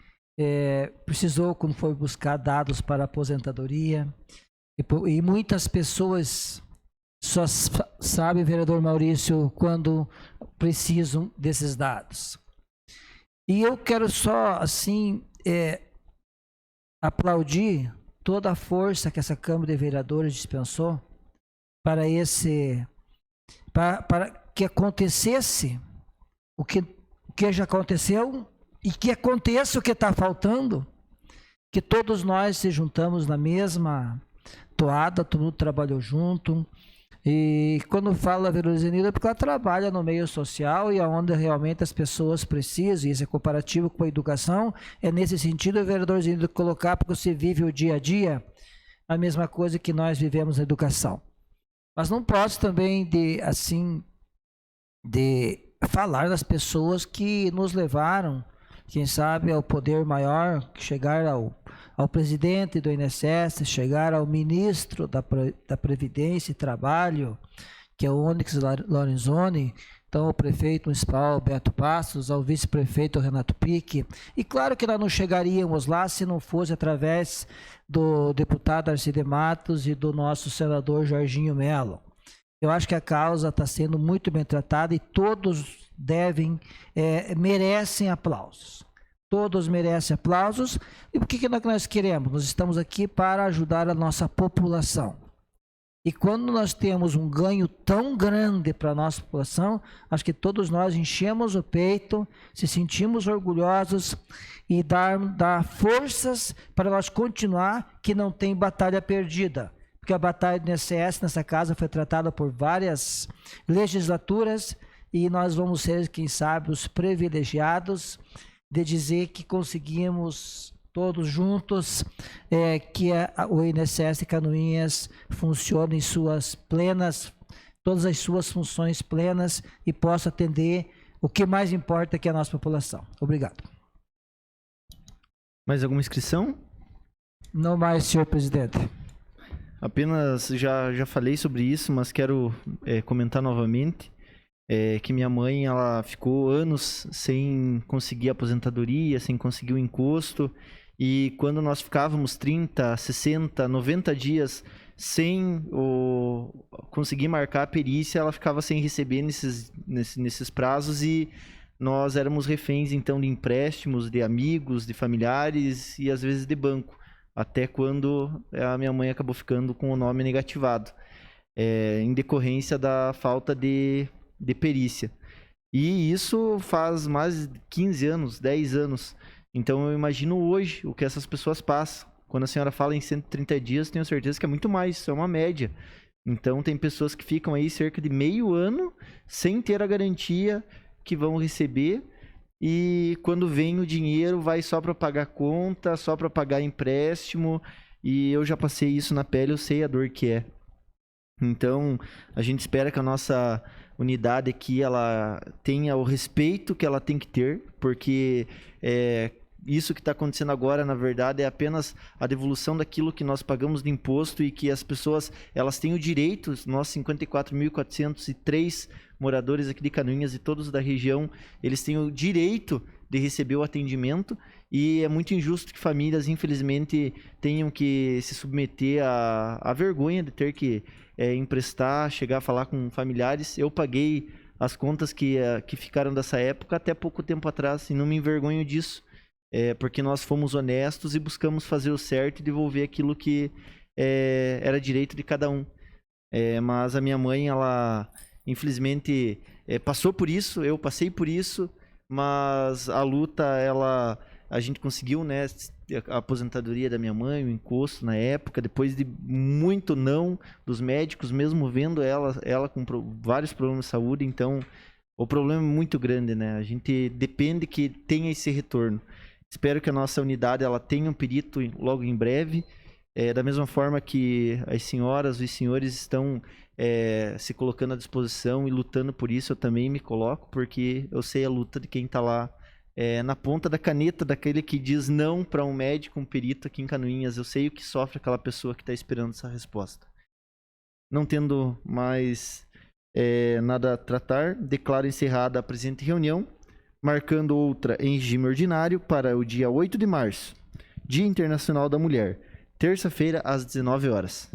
precisou, quando foi buscar dados para aposentadoria, e muitas pessoas só sabem, vereador Maurício, quando precisam desses dados. E eu quero só, assim, aplaudir toda a força que essa Câmara de Vereadores dispensou para que acontecesse o que já aconteceu e que aconteça o que está faltando, que todos nós se juntamos na mesma toada, todo mundo trabalhou junto. E quando fala a vereadora Zenilda, é porque ela trabalha no meio social e onde realmente as pessoas precisam, e esse é comparativo com a educação, é nesse sentido, a vereadora Zenilda colocar, porque você vive o dia a dia, a mesma coisa que nós vivemos na educação. Mas não posso também de falar das pessoas que nos levaram, quem sabe, ao poder maior, chegar ao presidente do INSS, chegar ao ministro da Previdência e Trabalho, que é o Onyx Lorenzoni, então ao prefeito municipal Beto Passos, ao vice-prefeito Renato Pique. E claro que nós não chegaríamos lá se não fosse através do deputado Arcide Matos e do nosso senador Jorginho Melo. Eu acho que a causa está sendo muito bem tratada e todos merecem aplausos. Todos merecem aplausos. E o que nós queremos? Nós estamos aqui para ajudar a nossa população. E quando nós temos um ganho tão grande para a nossa população, acho que todos nós enchemos o peito, se sentimos orgulhosos e dar forças para nós continuar, que não tem batalha perdida. Porque a batalha do INSS nessa casa foi tratada por várias legislaturas e nós vamos ser, quem sabe, os privilegiados de dizer que conseguimos todos juntos que o INSS de Canoinhas funcione em todas as suas funções plenas e possa atender o que mais importa, que é a nossa população. Obrigado. Mais alguma inscrição? Não mais, senhor presidente. Apenas já falei sobre isso, mas quero comentar novamente. Que minha mãe, ela ficou anos sem conseguir aposentadoria, sem conseguir o encosto, e quando nós ficávamos 30, 60, 90 dias sem conseguir marcar a perícia, ela ficava sem receber nesses prazos, e nós éramos reféns então de empréstimos, de amigos, de familiares e às vezes de banco, até quando a minha mãe acabou ficando com o nome negativado, em decorrência da falta de perícia. E isso faz mais de 15 anos, 10 anos. Então eu imagino hoje o que essas pessoas passam. Quando a senhora fala em 130 dias, tenho certeza que é muito mais, isso é uma média. Então tem pessoas que ficam aí cerca de meio ano sem ter a garantia que vão receber, e quando vem o dinheiro vai só para pagar conta, só para pagar empréstimo, e eu já passei isso na pele, eu sei a dor que é. Então, a gente espera que a nossa unidade aqui ela tenha o respeito que ela tem que ter, porque isso que está acontecendo agora, na verdade, é apenas a devolução daquilo que nós pagamos de imposto e que as pessoas elas têm o direito, nós 54.403 moradores aqui de Canoinhas e todos da região, eles têm o direito de receber o atendimento, e é muito injusto que famílias, infelizmente, tenham que se submeter à vergonha de ter que emprestar, chegar a falar com familiares. Eu paguei as contas que ficaram dessa época até pouco tempo atrás e não me envergonho disso, porque nós fomos honestos e buscamos fazer o certo e devolver aquilo que era direito de cada um. Mas a minha mãe, ela infelizmente passou por isso, eu passei por isso, mas a luta, a gente conseguiu, né, a aposentadoria da minha mãe, o encosto na época, depois de muito não dos médicos, mesmo vendo ela com vários problemas de saúde. Então o problema é muito grande, né? A gente depende que tenha esse retorno. Espero que a nossa unidade ela tenha um perito logo em breve, da mesma forma que as senhoras e os senhores estão se colocando à disposição e lutando por isso, eu também me coloco, porque eu sei a luta de quem está lá na ponta da caneta, daquele que diz não para um médico, um perito aqui em Canoinhas. Eu sei o que sofre aquela pessoa que está esperando essa resposta. Não tendo mais nada a tratar, declaro encerrada a presente reunião, marcando outra em regime ordinário para o dia 8 de março, Dia Internacional da Mulher, terça-feira, às 19 horas.